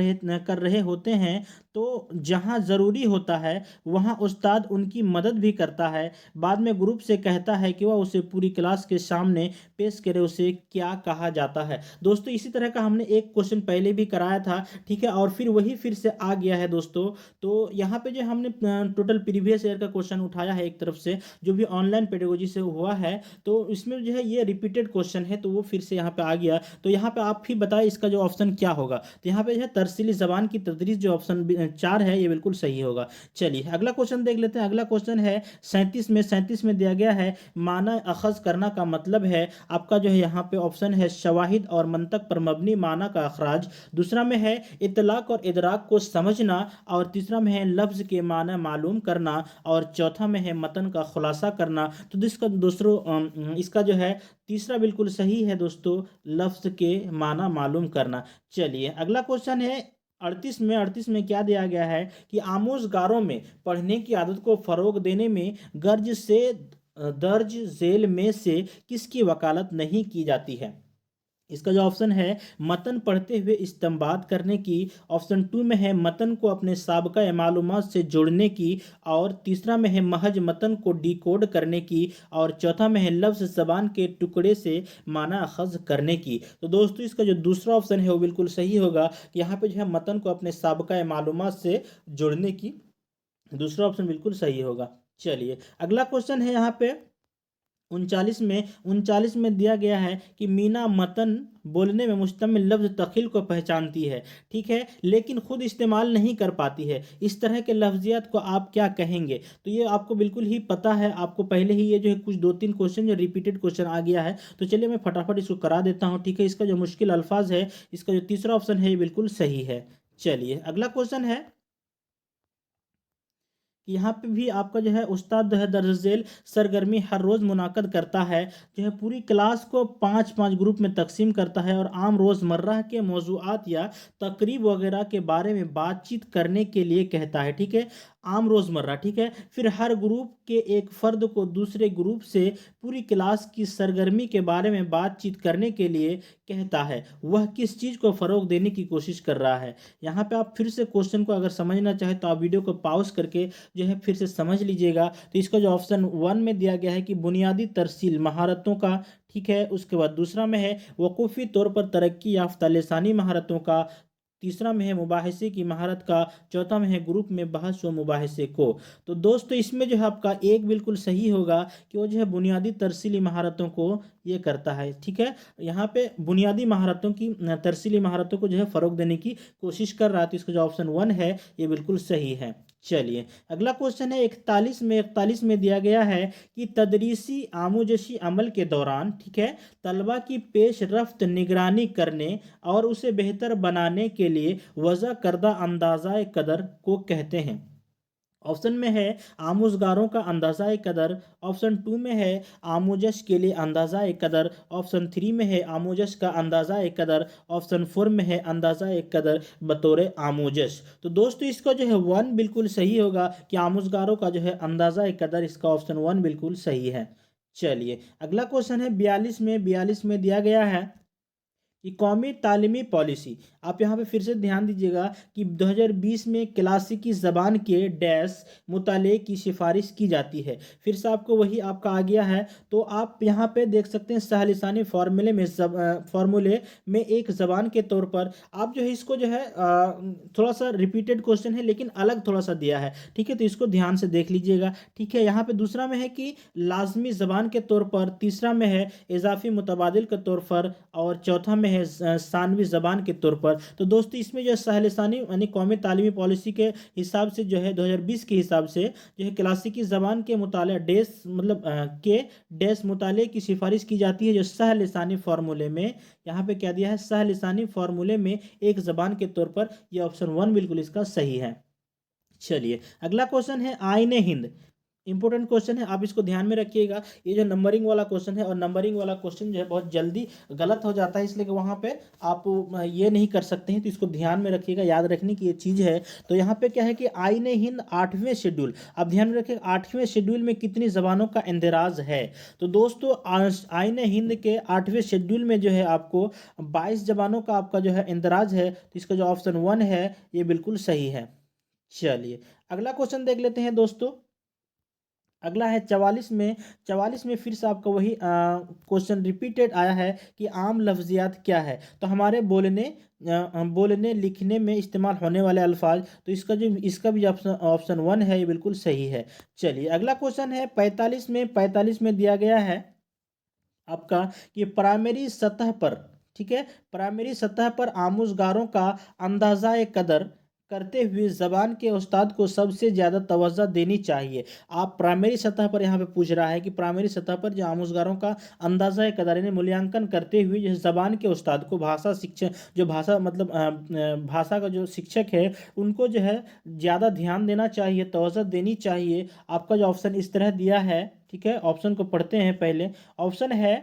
रहे होते हैं, तो जहां ज़रूरी होता है वहां उस्ताद उनकी मदद भी करता है। बाद में ग्रुप से कहता है कि वह उसे पूरी क्लास के सामने पेश करे, उसे क्या कहा जाता है। दोस्तों इसी तरह का हमने एक क्वेश्चन पहले भी कराया था, ठीक है, और फिर से आ गया है दोस्तों। तो यहाँ पे जो हमने टोटल प्रीवियस ईयर का क्वेश्चन उठाया है एक तरफ से, जो भी ऑनलाइन पेडागोजी से हुआ है, तो इसमें जो है ये रिपीटेड क्वेश्चन है, तो वो फिर से यहाँ पे आ गया। तो यहाँ पे आप ही बताएं इसका जो ऑप्शन क्या होगा। तो यहाँ पे जो है तरसीली जबान की तदरीस, जो ऑप्शन 4 है, ये बिल्कुल सही होगा। चलिए अगला क्वेश्चन देख लेते हैं। अगला क्वेश्चन है 37 में दिया गया है, माना अखज करना का मतलब है आपका जो है यहाँ पे ऑप्शन है शवाहिद और मंतक पर मबनी माना का अखराज। दूसरा में है इतलाक और इदराक को समझना, और तीसरा में है लफ्ज के माना मालूम करना, और चौथा में है मतन का खुलासा करना। तो इसका इसका जो है तीसरा बिल्कुल सही है दोस्तों, लफ्ज के माना मालूम करना। चलिए अगला क्वेश्चन है 38 में क्या दिया गया है कि आमोजगारों में पढ़ने की आदत को फरोग देने में दर्ज झेल में से किसकी वकालत नहीं की जाती है। इसका जो ऑप्शन है मतन पढ़ते हुए इस्तेमाल करने की, ऑप्शन 2 में है मतन को अपने साबका मालूमात से जोड़ने की, और तीसरा में है महज मतन को डिकोड करने की, और चौथा में है लफ्ज जबान के टुकड़े से माना अखज करने की। तो दोस्तों इसका जो दूसरा ऑप्शन है वो बिल्कुल सही होगा कि यहाँ पे जो है मतन को अपने साबका मालूमात से जोड़ने की, दूसरा ऑप्शन बिल्कुल सही होगा। चलिए अगला क्वेश्चन है यहाँ पे 39 में दिया गया है कि मीना मतन बोलने में मुश्तमिल लफ्ज तखिल को पहचानती है, ठीक है, लेकिन खुद इस्तेमाल नहीं कर पाती है। इस तरह के लफ्जियात को आप क्या कहेंगे। तो ये आपको बिल्कुल ही पता है, आपको पहले ही ये जो है कुछ 2-3 क्वेश्चन जो रिपीटेड क्वेश्चन आ गया है। तो चलिए मैं फटाफट इसको करा देता हूँ, ठीक है। इसका जो मुश्किल अल्फाज है, इसका जो तीसरा ऑप्शन है ये बिल्कुल सही है। चलिए अगला क्वेश्चन है कि यहाँ पे भी आपका जो है उस्ताद जो है दर्ज झेल सरगर्मी हर रोज़ मुनाकद करता है, जो है पूरी क्लास को 5-5 ग्रुप में तकसीम करता है और आम रोज़मर्रा के मौजूआत या तकरीब वगैरह के बारे में बातचीत करने के लिए कहता है, ठीक है, आम रोज़मर्रा, ठीक है। फिर हर ग्रुप के एक फ़र्द को दूसरे ग्रुप से पूरी क्लास की सरगर्मी के बारे में बातचीत करने के लिए कहता है। वह किस चीज़ को फ़रोग देने की कोशिश कर रहा है। यहाँ पे आप फिर से क्वेश्चन को अगर समझना चाहें तो आप वीडियो को पॉज करके जो है फिर से समझ लीजिएगा। तो इसका जो ऑप्शन 1 में दिया गया है कि बुनियादी तरसील महारतों का, ठीक है। उसके बाद दूसरा में है वकूफ़ी तौर पर तरक्की याफ्ता लिसानी महारतों का, तीसरा में है मुबाहिसे की महारत का, चौथा में है ग्रुप में बहस व मुबाहिसे को। तो दोस्तों इसमें जो है आपका एक बिल्कुल सही होगा कि वो जो है बुनियादी तरसीली महारतों को ये करता है, ठीक है। यहाँ पे बुनियादी महारतों की तरसीली महारतों को जो है फ़रोग देने की कोशिश कर रहा है। तो इसका जो ऑप्शन 1 है ये बिल्कुल सही है। चलिए अगला क्वेश्चन है 41 में दिया गया है कि तदरीसी आमोजशी अमल के दौरान, ठीक है, तलबा की पेश रफ्त निगरानी करने और उसे बेहतर बनाने के लिए वज़ा करदा अंदाज़ा कदर को कहते हैं। ऑप्शन में है आमोजगारों का अंदाज़ा कदर, ऑप्शन 2 में है आमोजश के लिए अंदाज़ा कदर, ऑप्शन 3 में है आमोजश का अंदाज़ा कदर, ऑप्शन 4 में है अंदाज़ा कदर बतौर आमोजश। तो दोस्तों इसका जो है 1 बिल्कुल सही होगा कि आमोजगारों का जो है अंदाज़ा कदर, इसका ऑप्शन 1 बिल्कुल सही है। चलिए अगला क्वेश्चन है 42में दिया गया है कि कौमी तालीमी पॉलिसी, आप यहाँ पे फिर से ध्यान दीजिएगा कि 2020 में क्लासिकी ज़बान के डैश मुताले की सिफारिश की जाती है। फिर से आपको वही आपका आ गया है। तो आप यहाँ पे देख सकते हैं सहलिसानी फार्मूले में एक ज़बान के तौर पर आप जो है इसको जो है थोड़ा सा रिपीटेड क्वेश्चन है लेकिन अलग थोड़ा सा दिया है, ठीक है। तो इसको ध्यान से देख लीजिएगा, ठीक है। यहाँ पे दूसरा में है कि लाजमी ज़बान के तौर पर, तीसरा में है इजाफी मुतबादिल के तौर पर, और चौथा में है सानवी ज़बान के तौर पर। तो दोस्तों इसमें जो है सहलसानी यानी कौमी तालीमी पॉलिसी के हिसाब से जो है 2020 के हिसाब से जो है क्लासिकी ज़बान के मुताले डैश मतलब के डैश मुताले की सिफारिश की जाती है, जो सहलसानी फार्मूले में यहाँ पे क्या दिया है, सहलसानी फार्मूले में एक ज़बान के तौर पर। यह ऑप्शन 1 बिल्कुल इसका सही है। चलिए अगला क्वेश्चन है आईने हिंद, इंपॉर्टेंट क्वेश्चन है, आप इसको ध्यान में रखिएगा। ये जो नंबरिंग वाला क्वेश्चन है, और नंबरिंग वाला क्वेश्चन जो है बहुत जल्दी गलत हो जाता है, इसलिए कि वहाँ पे आप ये नहीं कर सकते हैं, तो इसको ध्यान में रखिएगा, याद रखने की ये चीज़ है। तो यहाँ पे क्या है कि आईन हिंद 8वें शेड्यूल, आप ध्यान में रखिएगा 8वें शेड्यूल में कितनी ज़बानों का इंदराज है। तो दोस्तों आईन हिंद के 8वें शेड्यूल में जो है आपको 22 ज़बानों का आपका जो है इंदराज है, तो इसका जो ऑप्शन 1 है ये बिल्कुल सही है। चलिए अगला क्वेश्चन देख लेते हैं दोस्तों। अगला है 44 में फिर से आपका वही क्वेश्चन रिपीटेड आया है कि आम लफ्जियात क्या है। तो हमारे बोलने लिखने में इस्तेमाल होने वाले अल्फाज, तो इसका भी ऑप्शन ऑप्शन 1 है, ये बिल्कुल सही है। चलिए अगला क्वेश्चन है 45 में दिया गया है आपका कि प्राइमरी सतह पर, ठीक है, प्राइमरी सतह पर आमोजगारों का अंदाजा कदर करते हुए ज़बान के उस्ताद को सबसे ज़्यादा तवज्जो देनी चाहिए। आप प्राइमरी सतह पर यहाँ पे पूछ रहा है कि प्राइमरी सतह पर जो आमोजगारों का अंदाजा कदर यानी मूल्यांकन करते हुए जो ज़बान के उस्ताद को भाषा शिक्षक, जो भाषा मतलब भाषा का जो शिक्षक है उनको जो है ज़्यादा ध्यान देना चाहिए, तवज्जो देनी चाहिए। आपका जो ऑप्शन इस तरह दिया है, ठीक है, ऑप्शन को पढ़ते हैं पहले। ऑप्शन है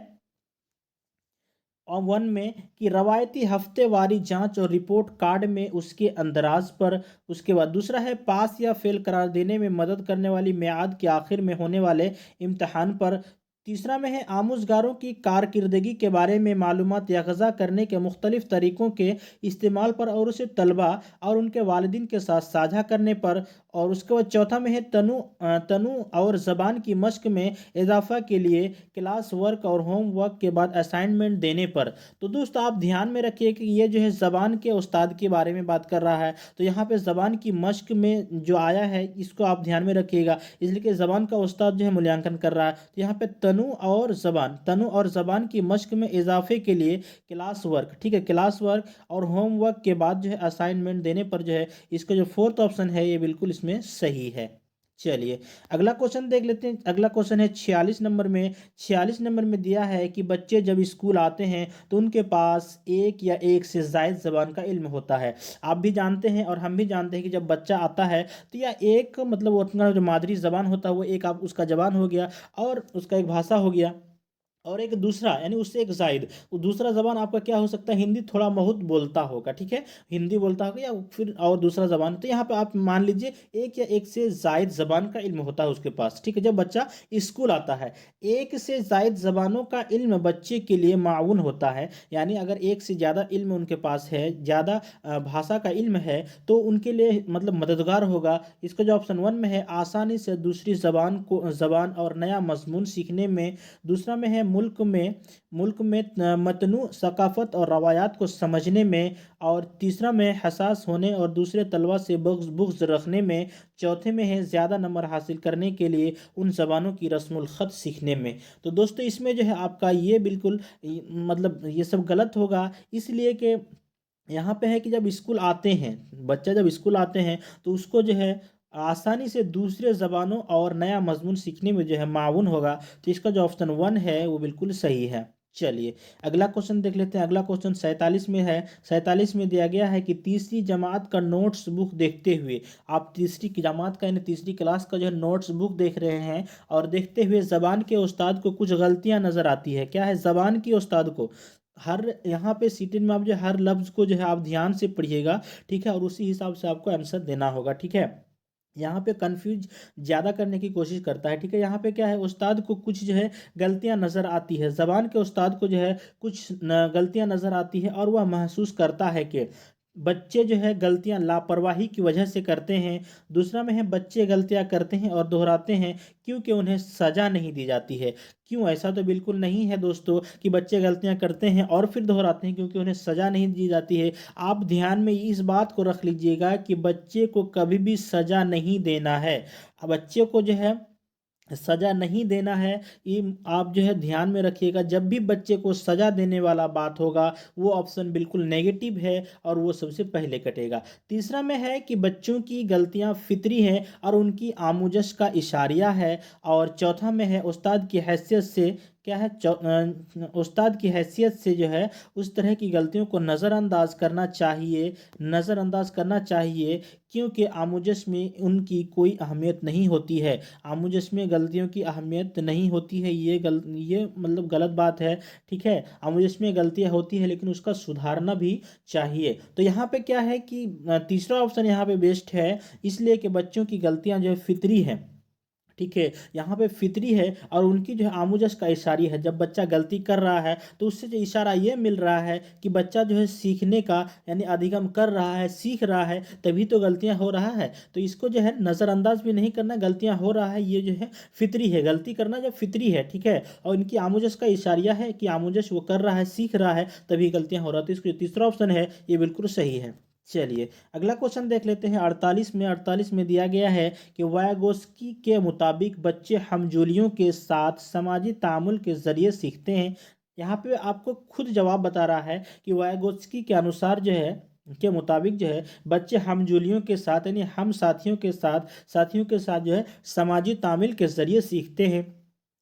और 1 में कि रवायती हफ्तेवारी जांच और रिपोर्ट कार्ड में उसके अंदराज पर। उसके बाद दूसरा है पास या फेल करार देने में मदद करने वाली मियाद के आखिर में होने वाले इम्तहान पर। तीसरा में है आमोजगारों की कारकिर्दगी के बारे में मालूमात यकज़ा करने के मुख्तलिफ तरीक़ों के इस्तेमाल पर और उसे तलबा और उनके वालिदीन के साथ साझा करने पर। और उसके बाद चौथा में है तनु और ज़बान की मश्क में इजाफा के लिए क्लास वर्क और होम वर्क के बाद असाइनमेंट देने पर। तो दोस्तों आप ध्यान में रखिए कि ये जो है ज़बान के उस्ताद के बारे में बात कर रहा है, तो यहाँ पे ज़बान की मश्क में जो आया है इसको आप ध्यान में रखिएगा, इसलिए कि ज़बान का उस्ताद जो है मूल्यांकन कर रहा है। तो यहाँ पे तनु और ज़बान की मश्क में इजाफे के लिए क्लास वर्क, ठीक है, क्लास वर्क और होम वर्क के बाद जो है असाइनमेंट देने पर जो है इसका जो फोर्थ ऑप्शन है ये बिल्कुल इसमें सही है। चलिए अगला क्वेश्चन देख लेते हैं। अगला क्वेश्चन है 46 नंबर में दिया है कि बच्चे जब स्कूल आते हैं तो उनके पास एक या एक से ज़ायद ज़बान का इल्म होता है। आप भी जानते हैं और हम भी जानते हैं कि जब बच्चा आता है तो या एक मतलब वो अपना जो मादरी ज़बान होता है वो एक आप उसका ज़बान हो गया और उसका एक भाषा हो गया, और एक दूसरा यानी उससे एक जायद वो दूसरा ज़बान आपका क्या हो सकता है, हिंदी थोड़ा बहुत बोलता होगा, ठीक है, हिंदी बोलता होगा या फिर और दूसरा ज़बान। तो यहाँ पे आप मान लीजिए एक या एक से जायद ज़बान का इल्म होता है उसके पास, ठीक है, जब बच्चा स्कूल आता है। एक से जायद ज़बानों का इल्म बच्चे के लिए माउन होता है, यानी अगर एक से ज़्यादा इल्म उनके पास है, ज़्यादा भाषा का इल्म है, तो उनके लिए मतलब मददगार होगा। इसका जो ऑप्शन 1 में है आसानी से दूसरी ज़बान और नया मजमून सीखने में। दूसरा में है मुल्क में मतनू सकाफ़त और रवायात को समझने में। और तीसरा में हसास होने और दूसरे तलबा से बुग़्ज़ रखने में। चौथे में है ज़्यादा नंबर हासिल करने के लिए उन ज़बानों की रस्मुल ख़त सीखने में। तो दोस्तों इसमें जो है आपका ये बिल्कुल मतलब ये सब गलत होगा, इसलिए कि यहाँ पे है कि जब स्कूल आते हैं, बच्चा जब स्कूल आते हैं तो उसको जो है आसानी से दूसरे ज़बानों और नया मजमून सीखने में जो है माउन होगा। तो इसका जो ऑप्शन 1 है वो बिल्कुल सही है। चलिए अगला क्वेश्चन देख लेते हैं। अगला क्वेश्चन 47 में है। 47 में दिया गया है कि तीसरी जमात का नोट्स बुक देखते हुए, आप तीसरी की जमात का यानी तीसरी क्लास का जो है नोट्स बुक देख रहे हैं और देखते हुए ज़बान के उस्ताद को कुछ गलतियां नज़र आती है। क्या है, ज़बान की उस्ताद को हर यहाँ पे सीटें में आप जो हर लफ्ज़ को जो है आप ध्यान से पढ़िएगा, ठीक है, और उसी हिसाब से आपको आंसर देना होगा, ठीक है। यहाँ पे कंफ्यूज ज़्यादा करने की कोशिश करता है, ठीक है। यहाँ पे क्या है, उस्ताद को कुछ जो है गलतियाँ नज़र आती है, ज़बान के उस्ताद को जो है कुछ गलतियाँ नज़र आती है और वह महसूस करता है कि बच्चे जो है गलतियाँ लापरवाही की वजह से करते हैं। दूसरा में है बच्चे गलतियाँ करते हैं और दोहराते हैं क्योंकि उन्हें सज़ा नहीं दी जाती है। क्यों, ऐसा तो बिल्कुल नहीं है दोस्तों कि बच्चे गलतियाँ करते हैं और फिर दोहराते हैं क्योंकि उन्हें सज़ा नहीं दी जाती है। आप ध्यान में इस बात को रख लीजिएगा कि बच्चे को कभी भी सज़ा नहीं देना है। अब बच्चे को जो है सज़ा नहीं देना है, ये आप जो है ध्यान में रखिएगा। जब भी बच्चे को सज़ा देने वाला बात होगा वो ऑप्शन बिल्कुल नेगेटिव है और वो सबसे पहले कटेगा। तीसरा में है कि बच्चों की गलतियां फितरी हैं और उनकी आमुजश का इशारिया है। और चौथा में है उस्ताद की हैसियत से क्या है उस्ताद की हैसियत से जो है उस तरह की गलतियों को नज़रअंदाज करना चाहिए, नज़रअंदाज करना चाहिए, क्योंकि आमुजश में उनकी कोई अहमियत नहीं होती है। आमुजश में गलतियों की अहमियत नहीं होती है, ये मतलब गलत बात है। ठीक है, आमुजश में गलतियाँ होती है लेकिन उसका सुधारना भी चाहिए। तो यहाँ पे क्या है कि तीसरा ऑप्शन यहाँ पे बेस्ट है, इसलिए कि बच्चों की गलतियाँ जो है फितरी हैं। ठीक है, यहाँ पे फितरी है और उनकी जो है आमुजस का इशारी है। जब बच्चा गलती कर रहा है तो उससे जो इशारा ये मिल रहा है कि बच्चा जो है सीखने का यानी अधिगम कर रहा है, सीख रहा है, तभी तो गलतियां हो रहा है। तो इसको जो है नज़रअंदाज भी नहीं करना, गलतियां हो रहा है, ये जो है फितरी है, गलती करना जब फितरी है। ठीक है, और इनकी आमुजस का इशारिया है कि आमुजस वो कर रहा है, सीख रहा है, तभी गलतियां हो रहा है। तो इसको तीसरा ऑप्शन है ये बिल्कुल सही है। चलिए अगला क्वेश्चन देख लेते हैं। 48 में दिया गया है कि वायगोस्की के मुताबिक बच्चे हमजोलियों के साथ समाजी तामुल के जरिए सीखते हैं। यहाँ पे आपको खुद जवाब बता रहा है कि वायगोस्की के अनुसार जो है के मुताबिक जो है बच्चे हमजोलियों के साथ यानी हम साथियों के साथ जो है समाजी तामील के जरिए सीखते हैं।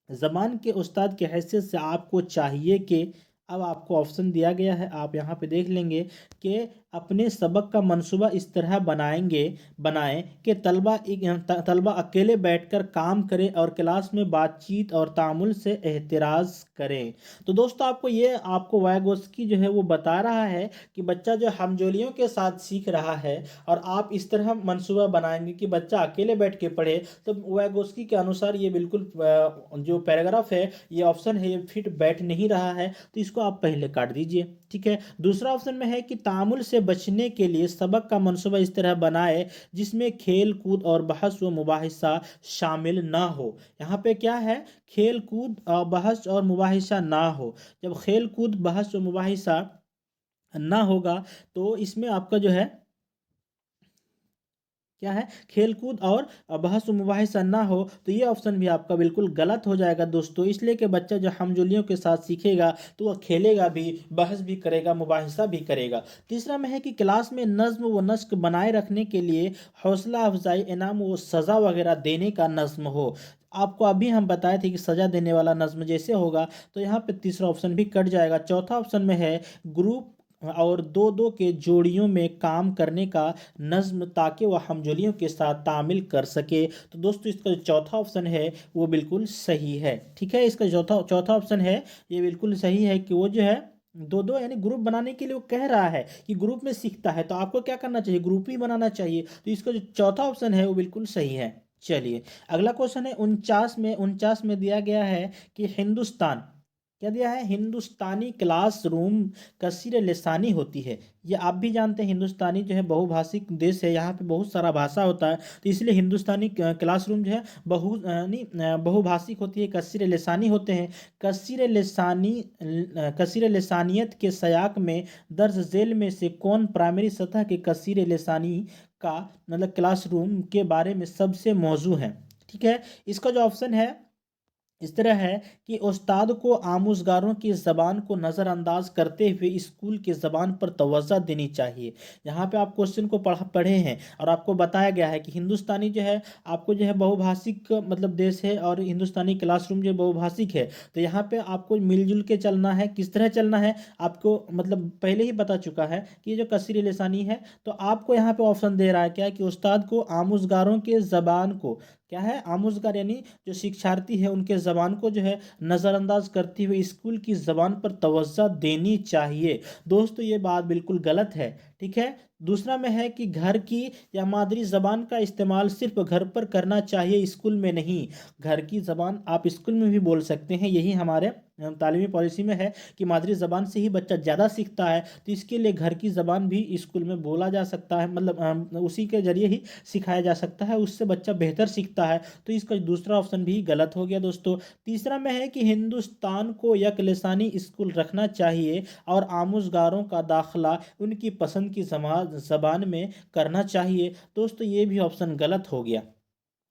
ज़बान के उस्ताद की हैसियत से आपको चाहिए कि, अब आपको ऑप्शन दिया गया है, आप यहाँ पे देख लेंगे कि अपने सबक का मंसूबा इस तरह बनाएं कि तलबा अकेले बैठकर काम करें और क्लास में बातचीत और तामुल से एहतराज करें। तो दोस्तों आपको वायगोस्की जो है वो बता रहा है कि बच्चा जो हमजोलियों के साथ सीख रहा है और आप इस तरह मंसूबा बनाएंगे कि बच्चा अकेले बैठ के पढ़े। तो वायगोस्की के अनुसार ये बिल्कुल जो पैराग्राफ है, ये ऑप्शन है, ये फिट बैठ नहीं रहा है, तो इसको आप पहले काट दीजिए। ठीक है, दूसरा ऑप्शन में है कि तामुल से बचने के लिए सबक का मंसूबा इस तरह बनाए जिसमें खेल कूद और बहस व मुबाहिसा शामिल ना हो। यहाँ पे क्या है, खेल कूद बहस और मुबाहिसा ना हो। जब खेल कूद बहस व मुबाहिसा ना होगा तो इसमें आपका जो है क्या है, खेलकूद और बहस मुबाहिसा ना हो, तो ये ऑप्शन भी आपका बिल्कुल गलत हो जाएगा दोस्तों। इसलिए कि बच्चा जो हमजोलियों के साथ सीखेगा तो वह खेलेगा भी, बहस भी करेगा, मुबाहिसा भी करेगा। तीसरा में है कि क्लास में नज्म व नस्क बनाए रखने के लिए हौसला अफजाई, इनाम व सज़ा वगैरह देने का नज्म हो। आपको अभी हम बताए थे कि सज़ा देने वाला नज्म जैसे होगा, तो यहाँ पे तीसरा ऑप्शन भी कट जाएगा। चौथा ऑप्शन में है ग्रुप और दो दो के जोड़ियों में काम करने का नज्म, ताकि वह हमजोलियों के साथ तामील कर सके। तो दोस्तों इसका जो चौथा ऑप्शन है वो बिल्कुल सही है। ठीक है, इसका चौथा ऑप्शन है ये बिल्कुल सही है कि वो जो है दो दो यानी ग्रुप बनाने के लिए वो कह रहा है कि ग्रुप में सीखता है, तो आपको क्या करना चाहिए, ग्रुप ही बनाना चाहिए। तो इसका जो चौथा ऑप्शन है वो बिल्कुल सही है। चलिए अगला क्वेश्चन है 49 में दिया गया है कि हिंदुस्तान, क्या दिया है, हिंदुस्तानी क्लासरूम कसीर लिसानी होती है। ये आप भी जानते हैं, हिंदुस्तानी जो है बहुभाषिक देश है, यहाँ पे बहुत सारा भाषा होता है, तो इसलिए हिंदुस्तानी क्लासरूम जो है बहुभाषिक होती है, कसीर लिसानी होते हैं। कसीर लिसानियत के सयाक में दर्ज झेल में से कौन प्राइमरी सतह के कसीर लिसानी का मतलब क्लासरूम के बारे में सबसे मौजू है। ठीक है, इसका जो ऑप्शन है इस तरह है कि उस्ताद को आमूज़गारों की ज़बान को नज़रअंदाज करते हुए स्कूल की ज़बान पर तवज्जो देनी चाहिए। यहाँ पे आप क्वेश्चन को पढ़े हैं और आपको बताया गया है कि हिंदुस्तानी जो है आपको जो है बहुभाषिक मतलब देश है और हिंदुस्तानी क्लासरूम जो बहुभाषिक है। तो यहाँ पे आपको मिलजुल के चलना है। किस तरह चलना है आपको मतलब पहले ही बता चुका है कि ये जो कसीर लिसानी है, तो आपको यहाँ पे ऑप्शन दे रहा है क्या, कि उस्ताद को आमूज़गारों के ज़बान को, क्या है, आमूज़गार यानी जो शिक्षार्थी है उनके ज़बान को जो है नज़रअंदाज करते हुए स्कूल की ज़बान पर तवज्जो देनी चाहिए। दोस्तों ये बात बिल्कुल गलत है। ठीक है, दूसरा में है कि घर की या मादरी ज़बान का इस्तेमाल सिर्फ घर पर करना चाहिए, स्कूल में नहीं। घर की ज़बान आप स्कूल में भी बोल सकते हैं, यही हमारे तालीमी पॉलिसी में है कि मादरी ज़बान से ही बच्चा ज़्यादा सीखता है, तो इसके लिए घर की ज़बान भी स्कूल में बोला जा सकता है, मतलब उसी के ज़रिए ही सिखाया जा सकता है, उससे बच्चा बेहतर सीखता है। तो इसका दूसरा ऑप्शन भी गलत हो गया दोस्तों। तीसरा में है कि हिंदुस्तान को यकलिसानी स्कूल रखना चाहिए और आमूज़गारों का दाखिला उनकी पसंद की ज़बान में करना चाहिए। दोस्तों ये भी ऑप्शन गलत हो गया।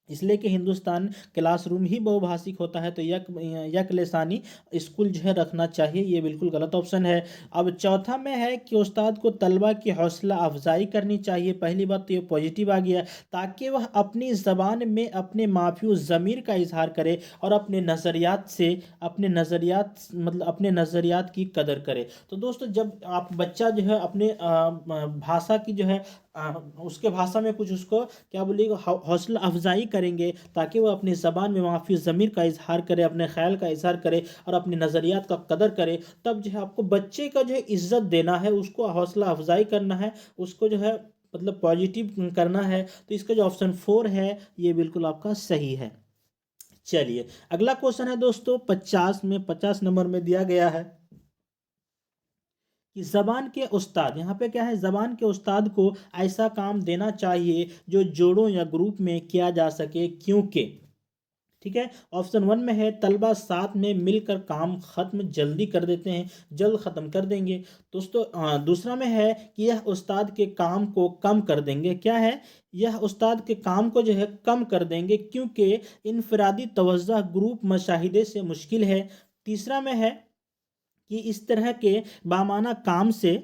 इसलिए कि हिंदुस्तान क्लासरूम ही बहुभाषिक होता है, तो यक लिसानी स्कूल जो है रखना चाहिए, ये बिल्कुल गलत ऑप्शन है। अब चौथा में है कि उस्ताद को तलबा की हौसला अफजाई करनी चाहिए। पहली बात तो ये पॉजिटिव आ गया, ताकि वह अपनी ज़बान में अपने माफियो ज़मीर का इजहार करे और अपने नज़रियात से अपने नज़रियात मतलब अपने नज़रियात की कदर करे। तो दोस्तों, जब आप बच्चा जो है अपने भाषा की जो है उसके भाषा में कुछ उसको क्या बोलिएगा, हौसला अफजाई करेंगे, ताकि वो अपनी ज़बान में माफ़ी ज़मीर का इजहार करे, अपने ख्याल का इजहार करे और अपने नज़रियात का कदर करे, तब जो है आपको बच्चे का जो है इज्जत देना है, उसको हौसला अफजाई करना है, उसको जो है मतलब पॉजिटिव करना है। तो इसका जो ऑप्शन 4 है ये बिल्कुल आपका सही है। चलिए, अगला क्वेश्चन है दोस्तों 50 नंबर में दिया गया है कि जबान के उस्ताद, यहाँ पे क्या है, जबान के उस्ताद को ऐसा काम देना चाहिए जो जोड़ों या ग्रुप में किया जा सके, क्योंकि ठीक है। ऑप्शन 1 में है तलबा साथ में मिलकर काम खत्म जल्दी कर देते हैं, जल्द खत्म कर देंगे। दोस्तों दूसरा में है कि यह उस्ताद के काम को कम कर देंगे। क्या है, यह उस्ताद के काम को जो है कम कर देंगे, क्योंकि इनफरादी तवज्जो ग्रुप मशाहिदे से मुश्किल है। तीसरा में है कि इस तरह के बामाना काम से,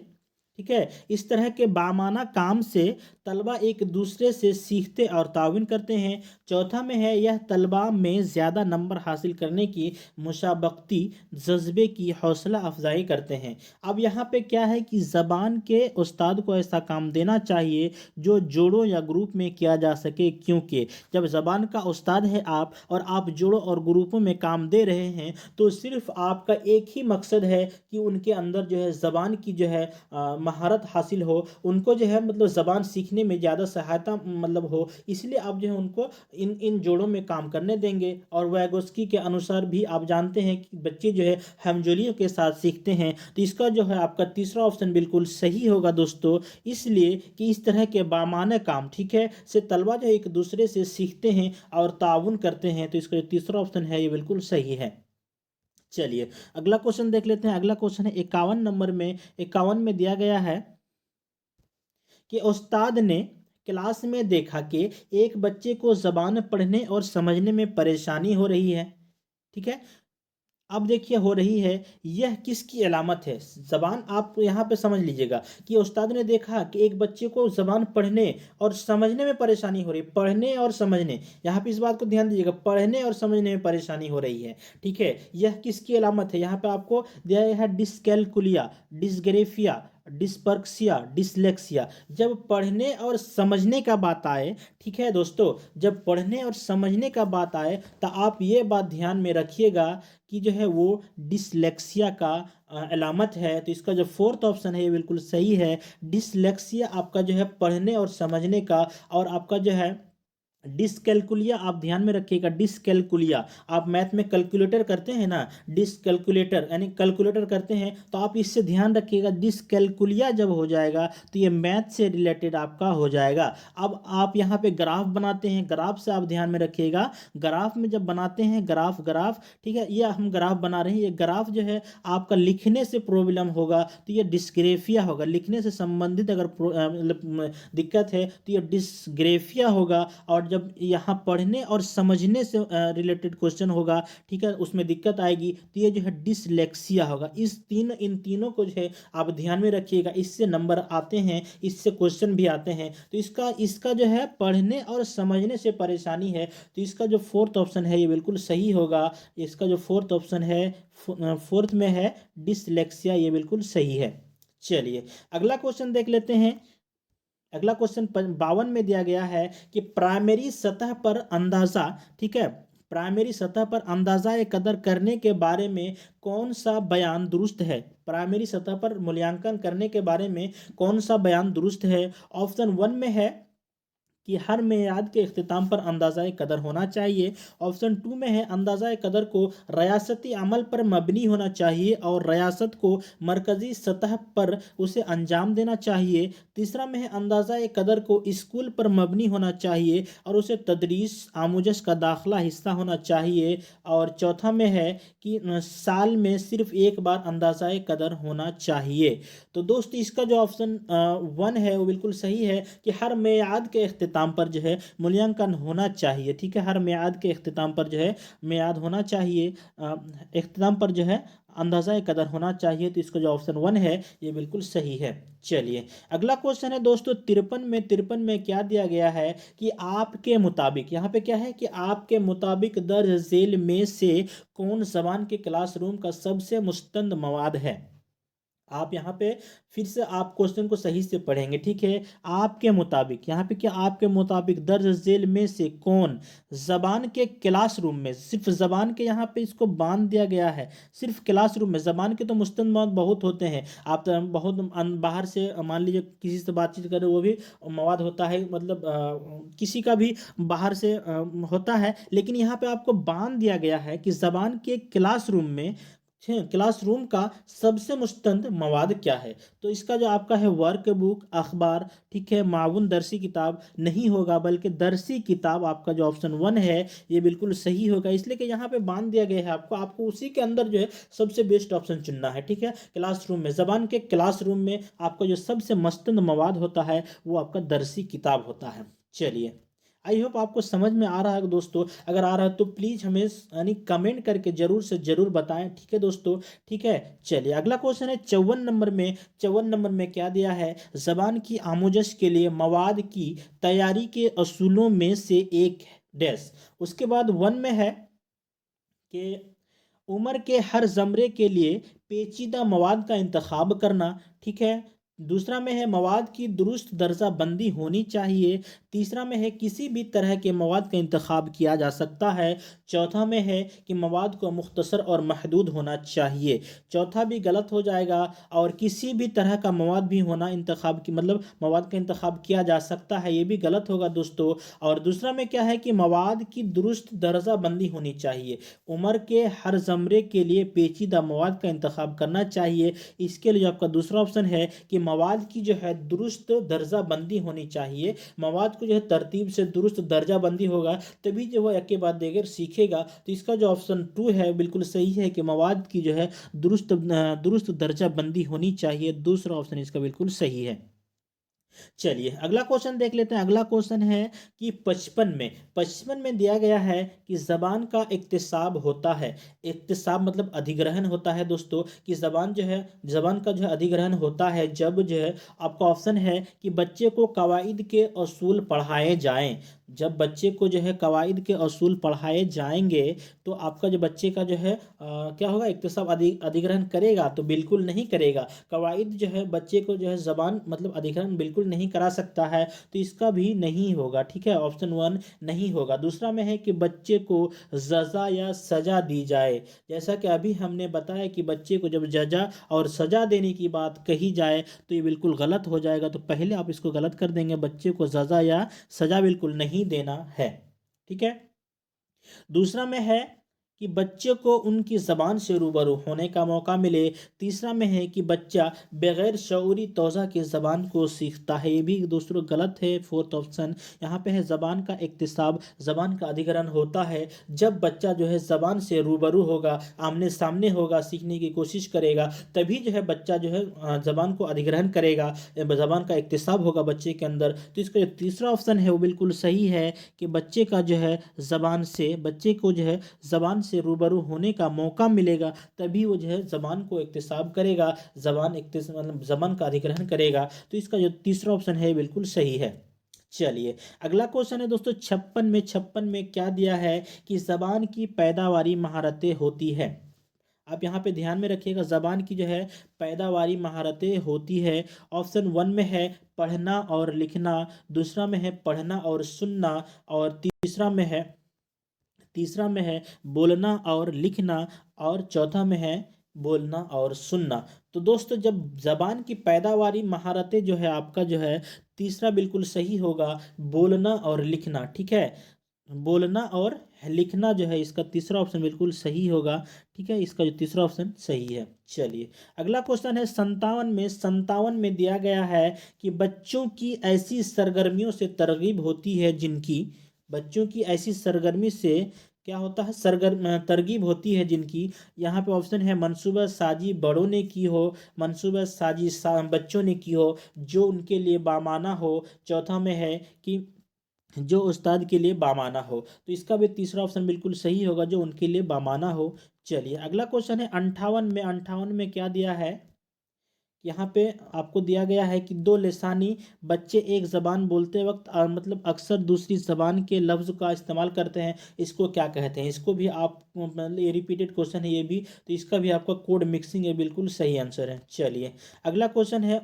ठीक है, इस तरह के बामाना काम से तलबा एक दूसरे से सीखते और ताउन करते हैं। चौथा में है यह तलबा में ज़्यादा नंबर हासिल करने की मुसाबकती जज्बे की हौसला अफजाई करते हैं। अब यहाँ पे क्या है कि ज़बान के उस्ताद को ऐसा काम देना चाहिए जो जोड़ों या ग्रुप में किया जा सके, क्योंकि जब ज़बान का उस्ताद है आप और आप जोड़ों और ग्रुपों में काम दे रहे हैं, तो सिर्फ आपका एक ही मकसद है कि उनके अंदर जो है ज़बान की जो है महारत हासिल हो, उनको जो है मतलब ज़बान सीखने में ज़्यादा सहायता मतलब हो, इसलिए आप जो है उनको इन इन जोड़ों में काम करने देंगे। और वैगोस्की के अनुसार भी आप जानते हैं कि बच्चे जो है हमजोलियों के साथ सीखते हैं। तो इसका जो है आपका तीसरा ऑप्शन बिल्कुल सही होगा दोस्तों, इसलिए कि इस तरह के बामाना काम, ठीक है, से तलबा जो है एक दूसरे से सीखते हैं और ताउन करते हैं। तो इसका जो तीसरा ऑप्शन है ये बिल्कुल सही है। चलिए, अगला क्वेश्चन देख लेते हैं। अगला क्वेश्चन है 51 नंबर में। 51 में दिया गया है कि उस्ताद ने क्लास में देखा कि एक बच्चे को जबान पढ़ने और समझने में परेशानी हो रही है। ठीक है, अब देखिए हो रही है, यह किसकी अलामत है। जबान आप यहाँ पे समझ लीजिएगा कि उस्ताद ने देखा कि एक बच्चे को जबान पढ़ने और समझने में परेशानी हो रही है। पढ़ने और समझने, यहाँ पे इस बात को ध्यान दीजिएगा, पढ़ने और समझने में परेशानी हो रही है। ठीक है, यह किसकी अलामत है, यहाँ पे आपको दिया गया है डिसकैलकुलिया, डिसग्रेफिया, डिस्पर्क्सिया, डिसलेक्सिया। जब पढ़ने और समझने का बात आए, ठीक है दोस्तों, जब पढ़ने और समझने का बात आए, तो आप ये बात ध्यान में रखिएगा कि जो है वो डिसलेक्सिया का अलामत है। तो इसका जो फोर्थ ऑप्शन है ये बिल्कुल सही है। डिसलेक्सिया आपका जो है पढ़ने और समझने का, और आपका जो है डिसकैलकुलिया, आप ध्यान में रखिएगा, डिसकैलकुलिया, आप मैथ में कैलकुलेटर करते हैं ना, डिसकैलकुलेटर यानी कैलकुलेटर करते हैं, तो आप इससे ध्यान रखिएगा, डिसकैलकुलिया जब हो जाएगा तो ये मैथ से रिलेटेड आपका हो जाएगा। अब आप यहाँ पे ग्राफ बनाते हैं, ग्राफ से आप ध्यान में रखिएगा, ग्राफ में जब बनाते हैं ग्राफ ग्राफ ठीक है, ये हम ग्राफ बना रहे हैं, ये ग्राफ जो है आपका लिखने से प्रॉब्लम होगा तो ये डिस्ग्रेफिया होगा। लिखने से संबंधित अगर मतलब दिक्कत है तो ये डिस्ग्रेफिया होगा। और जब यहाँ पढ़ने और समझने से रिलेटेड क्वेश्चन होगा, ठीक है, उसमें दिक्कत आएगी तो ये जो है डिसलेक्सिया होगा। इन तीनों को जो है आप ध्यान में रखिएगा, इससे नंबर आते हैं, इससे क्वेश्चन भी आते हैं। तो इसका इसका जो है पढ़ने और समझने से परेशानी है, तो इसका जो फोर्थ ऑप्शन है ये बिल्कुल सही होगा। इसका जो फोर्थ ऑप्शन है, फोर्थ में है डिसलेक्सिया, ये बिल्कुल सही है। चलिए, अगला क्वेश्चन देख लेते हैं। अगला क्वेश्चन 52 में दिया गया है कि प्राइमरी सतह पर अंदाजा, ठीक है, प्राइमरी सतह पर अंदाजा कदर करने के बारे में कौन सा बयान दुरुस्त है। प्राइमरी सतह पर मूल्यांकन करने के बारे में कौन सा बयान दुरुस्त है। ऑप्शन 1 में है कि हर मेयाद के अख्तिताम पर अंदाज़ा कदर होना चाहिए। ऑप्शन 2 में है अंदाज़ा कदर को रियासती अमल पर मबनी होना चाहिए और रियासत को मरकज़ी सतह पर उसे अंजाम देना चाहिए। तीसरा में है अंदाज़ा कदर को स्कूल पर मबनी होना चाहिए और उसे तदरीस आमुजश का दाखिला हिस्सा होना चाहिए। और चौथा में है कि साल में सिर्फ एक बार अंदाज़ा कदर होना चाहिए। तो दोस्त इसका जो ऑप्शन 1 है वो बिल्कुल सही है कि हर मेयाद के अख्तिताम अख्ताम पर जो है मूल्यांकन होना चाहिए। ठीक है, हर मियाद के अख्ताम पर जो है मियाद होना चाहिए, अख्ताम पर जो है अंदाज़ा कदर होना चाहिए। तो इसका जो ऑप्शन 1 है ये बिल्कुल सही है। चलिए अगला क्वेश्चन है दोस्तों 53 में क्या दिया गया है कि आपके मुताबिक, यहाँ पे क्या है कि आपके मुताबिक दर्ज झेल में से कौन जबान के क्लासरूम का सबसे मुस्तंद मवाद है। आप यहाँ पे फिर से आप क्वेश्चन को सही से पढ़ेंगे। ठीक है, आपके मुताबिक, यहाँ पे क्या आपके मुताबिक दर्ज झेल में से कौन जबान के क्लासरूम में, सिर्फ जबान के यहाँ पे इसको बांध दिया गया है, सिर्फ क्लासरूम में। जबान के तो मुस्तंद मवाद बहुत होते हैं, आप तो बहुत बाहर से मान लीजिए किसी से बातचीत करें वो भी मवाद होता है, मतलब किसी का भी बाहर से होता है, लेकिन यहाँ पे आपको बांध दिया गया है कि जबान के क्लासरूम में, क्लासरूम का सबसे मुस्तंद मवाद क्या है। तो इसका जो आपका है वर्क बुक, अखबार, ठीक है, माउन दरसी किताब नहीं होगा, बल्कि दरसी किताब आपका जो ऑप्शन 1 है ये बिल्कुल सही होगा। इसलिए कि यहाँ पे बांध दिया गया है आपको, आपको उसी के अंदर जो है सबसे बेस्ट ऑप्शन चुनना है। ठीक है, क्लासरूम में, जबान के क्लासरूम में आपका जो सबसे मुस्तंद मवाद होता है वो आपका दरसी किताब होता है। चलिए आई होप आपको समझ में आ रहा है दोस्तों, अगर आ रहा है तो प्लीज़ हमें यानी कमेंट करके जरूर से जरूर बताएं। ठीक है दोस्तों, ठीक है। चलिए अगला क्वेश्चन है 54 नंबर में क्या दिया है, जबान की आमोजश के लिए मवाद की तैयारी के असूलों में से एक डैश। उसके बाद 1 में है कि उम्र के हर ज़मरे के लिए पेचीदा मवाद का इंतखाब करना। ठीक है, दूसरा में है मवाद की दुरुस्त दर्जा बंदी होनी चाहिए। तीसरा में है किसी भी तरह के मवाद का इंतखाब किया जा सकता है। चौथा में है कि मवाद को मुख्तसर और महदूद होना चाहिए। चौथा भी गलत हो जाएगा, और किसी भी तरह का मवाद भी होना इंतखाब की, मतलब मवाद का इंतखाब किया जा सकता है, ये भी गलत होगा दोस्तों। और दूसरा में क्या है कि मवाद की दुरुस्त दर्जा बंदी होनी चाहिए, उम्र के हर ज़मरे के लिए पेचीदा मवाद का इंतखाब करना चाहिए। इसके लिए आपका दूसरा ऑप्शन है कि मवाद की जो है दुरुस्त दर्जा बंदी होनी चाहिए। मवाद को जो है तरतीब से दुरुस्त दर्जा बंदी होगा तभी जो वह एक के बाद देकर सीखेगा। तो इसका जो ऑप्शन 2 है बिल्कुल सही है कि मवाद की जो है दुरुस्त दर्जा बंदी होनी चाहिए। दूसरा ऑप्शन इसका बिल्कुल सही है। चलिए अगला क्वेश्चन देख लेते हैं। अगला क्वेश्चन है कि 55 में दिया गया है कि जबान का इक्तिसाब होता है। इक्तिसाब मतलब अधिग्रहण होता है दोस्तों, कि जबान जो है, जबान का जो है अधिग्रहण होता है जब जो है आपका ऑप्शन है कि बच्चे को कवाइद के असूल पढ़ाए जाएं। जब बच्चे को जो है कवाइद के असूल पढ़ाए जाएंगे तो आपका जो बच्चे का जो है क्या होगा, इक्तिसाब अधिग्रहण करेगा? तो बिल्कुल नहीं करेगा। कवाइद जो है बच्चे को जो है जबान मतलब अधिग्रहण बिल्कुल नहीं करा सकता है, तो इसका भी नहीं होगा। ठीक है, ऑप्शन 1 नहीं होगा। दूसरा में है कि बच्चे को सजा या सजा दी जाए। जैसा कि अभी हमने बताया कि बच्चे को जब जजा और सजा देने की बात कही जाए तो ये बिल्कुल गलत हो जाएगा, तो पहले आप इसको गलत कर देंगे, बच्चे को सजा या सजा बिल्कुल नहीं देना है। ठीक है, दूसरा में है कि बच्चे को उनकी ज़बान से रूबरू होने का मौका मिले। तीसरा में है कि बच्चा बग़ैर शऊरी तौज़ा की ज़बान को सीखता है। ये भी दूसरों गलत है। फोर्थ ऑप्शन यहाँ पे है ज़बान का इक्तिसाब, ज़बान का अधिग्रहण होता है जब बच्चा जो है ज़बान से रूबरू होगा, आमने सामने होगा, सीखने की कोशिश करेगा, तभी जो है बच्चा जो है ज़बान को अधिग्रहण करेगा, ज़बान का इक्तिसाब होगा बच्चे के अंदर। तो इसका जो तीसरा ऑप्शन है वो बिल्कुल सही है कि बच्चे का जो है ज़बान से, बच्चे को जो है ज़बान से रूबरू होने का मौका मिलेगा, तभी वो जो है ज़बान को इक्तिसाब करेगा, मतलब ज़बान का अधिग्रहण करेगा। तो इसका जो तीसरा ऑप्शन है बिल्कुल सही है। चलिए अगला क्वेश्चन है दोस्तों 56 में क्या दिया है कि ज़बान की पैदावारी महारतें होती है। आप यहाँ पे ध्यान में रखिएगा, ज़बान की जो है पैदावारी महारतें होती है। ऑप्शन 1 में है पढ़ना और लिखना, दूसरा में है पढ़ना और सुनना, और तीसरा में है बोलना और लिखना, और चौथा में है बोलना और सुनना। तो दोस्तों जब जबान की पैदावारी महारतें जो है आपका जो है तीसरा बिल्कुल सही होगा, बोलना और लिखना। ठीक है, बोलना और लिखना जो है इसका तीसरा ऑप्शन बिल्कुल सही होगा। ठीक है, इसका जो तीसरा ऑप्शन सही है। चलिए अगला क्वेश्चन है 57 में दिया गया है कि बच्चों की ऐसी सरगर्मियों से तरगीब होती है जिनकी, बच्चों की ऐसी सरगर्मी से क्या होता है, तरगीब होती है जिनकी, यहाँ पे ऑप्शन है मनसूबा साजी बड़ों ने की हो, मनसूबा साजी बच्चों ने की हो, जो उनके लिए बामाना हो। चौथा में है कि जो उस्ताद के लिए बामाना हो। तो इसका भी तीसरा ऑप्शन बिल्कुल सही होगा, जो उनके लिए बामाना हो। चलिए अगला क्वेश्चन है 58 में क्या दिया है। यहाँ पे आपको दिया गया है कि दो लिसानी बच्चे एक ज़बान बोलते वक्त मतलब अक्सर दूसरी ज़बान के लफ्ज़ का इस्तेमाल करते हैं, इसको क्या कहते हैं। इसको भी आप मतलब ये रिपीटेड क्वेश्चन है ये भी, तो इसका भी आपका कोड मिक्सिंग है, बिल्कुल सही आंसर है। चलिए अगला क्वेश्चन है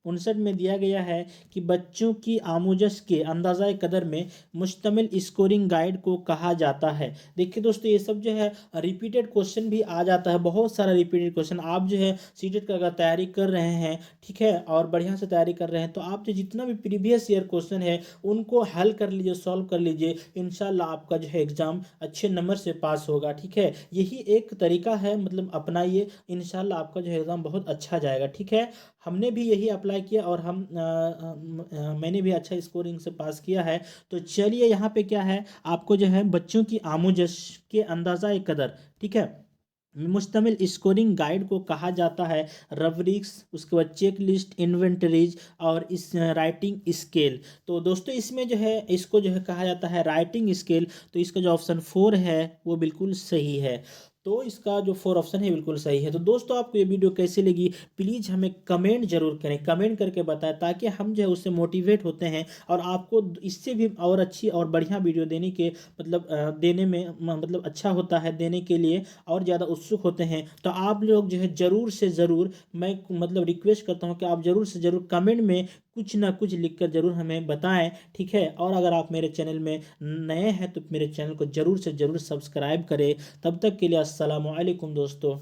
59 में दिया गया है कि बच्चों की आमोजश के अंदाज़ा कदर में मुश्तमिल स्कोरिंग गाइड को कहा जाता है। देखिए दोस्तों, ये सब जो है रिपीटेड क्वेश्चन भी आ जाता है, बहुत सारा रिपीटेड क्वेश्चन। आप जो है सीटेट का अगर तैयारी कर रहे हैं, ठीक है, और बढ़िया से तैयारी कर रहे हैं, तो आप जो जितना भी प्रीवियस ईयर क्वेश्चन है उनको हल कर लीजिए, सॉल्व कर लीजिए। इंशाल्लाह आपका जो है एग्ज़ाम अच्छे नंबर से पास होगा, ठीक है। यही एक तरीका है, मतलब अपनाइए, इंशाल्लाह आपका जो है एग्ज़ाम बहुत अच्छा जाएगा, ठीक है। हमने भी यही अप्लाई किया और मैंने भी अच्छा स्कोरिंग से पास किया है। तो चलिए यहाँ पे क्या है, आपको जो है बच्चों की आमोजश के अंदाज़ा कदर, ठीक है, मुश्तमिल स्कोरिंग गाइड को कहा जाता है रबरिक्स, उसके बाद चेक लिस्ट, इन्वेंटरीज और इस राइटिंग स्केल। तो दोस्तों इसमें जो है इसको जो है कहा जाता है राइटिंग स्केल। तो इसका जो ऑप्शन 4 है वो बिल्कुल सही है। तो इसका जो 4 ऑप्शन है बिल्कुल सही है। तो दोस्तों आपको ये वीडियो कैसी लगी, प्लीज़ हमें कमेंट जरूर करें, कमेंट करके बताएं, ताकि हम जो है उससे मोटिवेट होते हैं और आपको इससे भी और अच्छी और बढ़िया वीडियो देने के मतलब देने में मतलब अच्छा होता है, देने के लिए और ज़्यादा उत्सुक होते हैं। तो आप लोग जो है ज़रूर से ज़रूर, मैं मतलब रिक्वेस्ट करता हूँ कि आप ज़रूर से ज़रूर कमेंट में कुछ ना कुछ लिखकर ज़रूर हमें बताएं, ठीक है। और अगर आप मेरे चैनल में नए हैं तो मेरे चैनल को ज़रूर से ज़रूर सब्सक्राइब करें। तब तक के लिए अस्सलामु अलैकुम दोस्तों।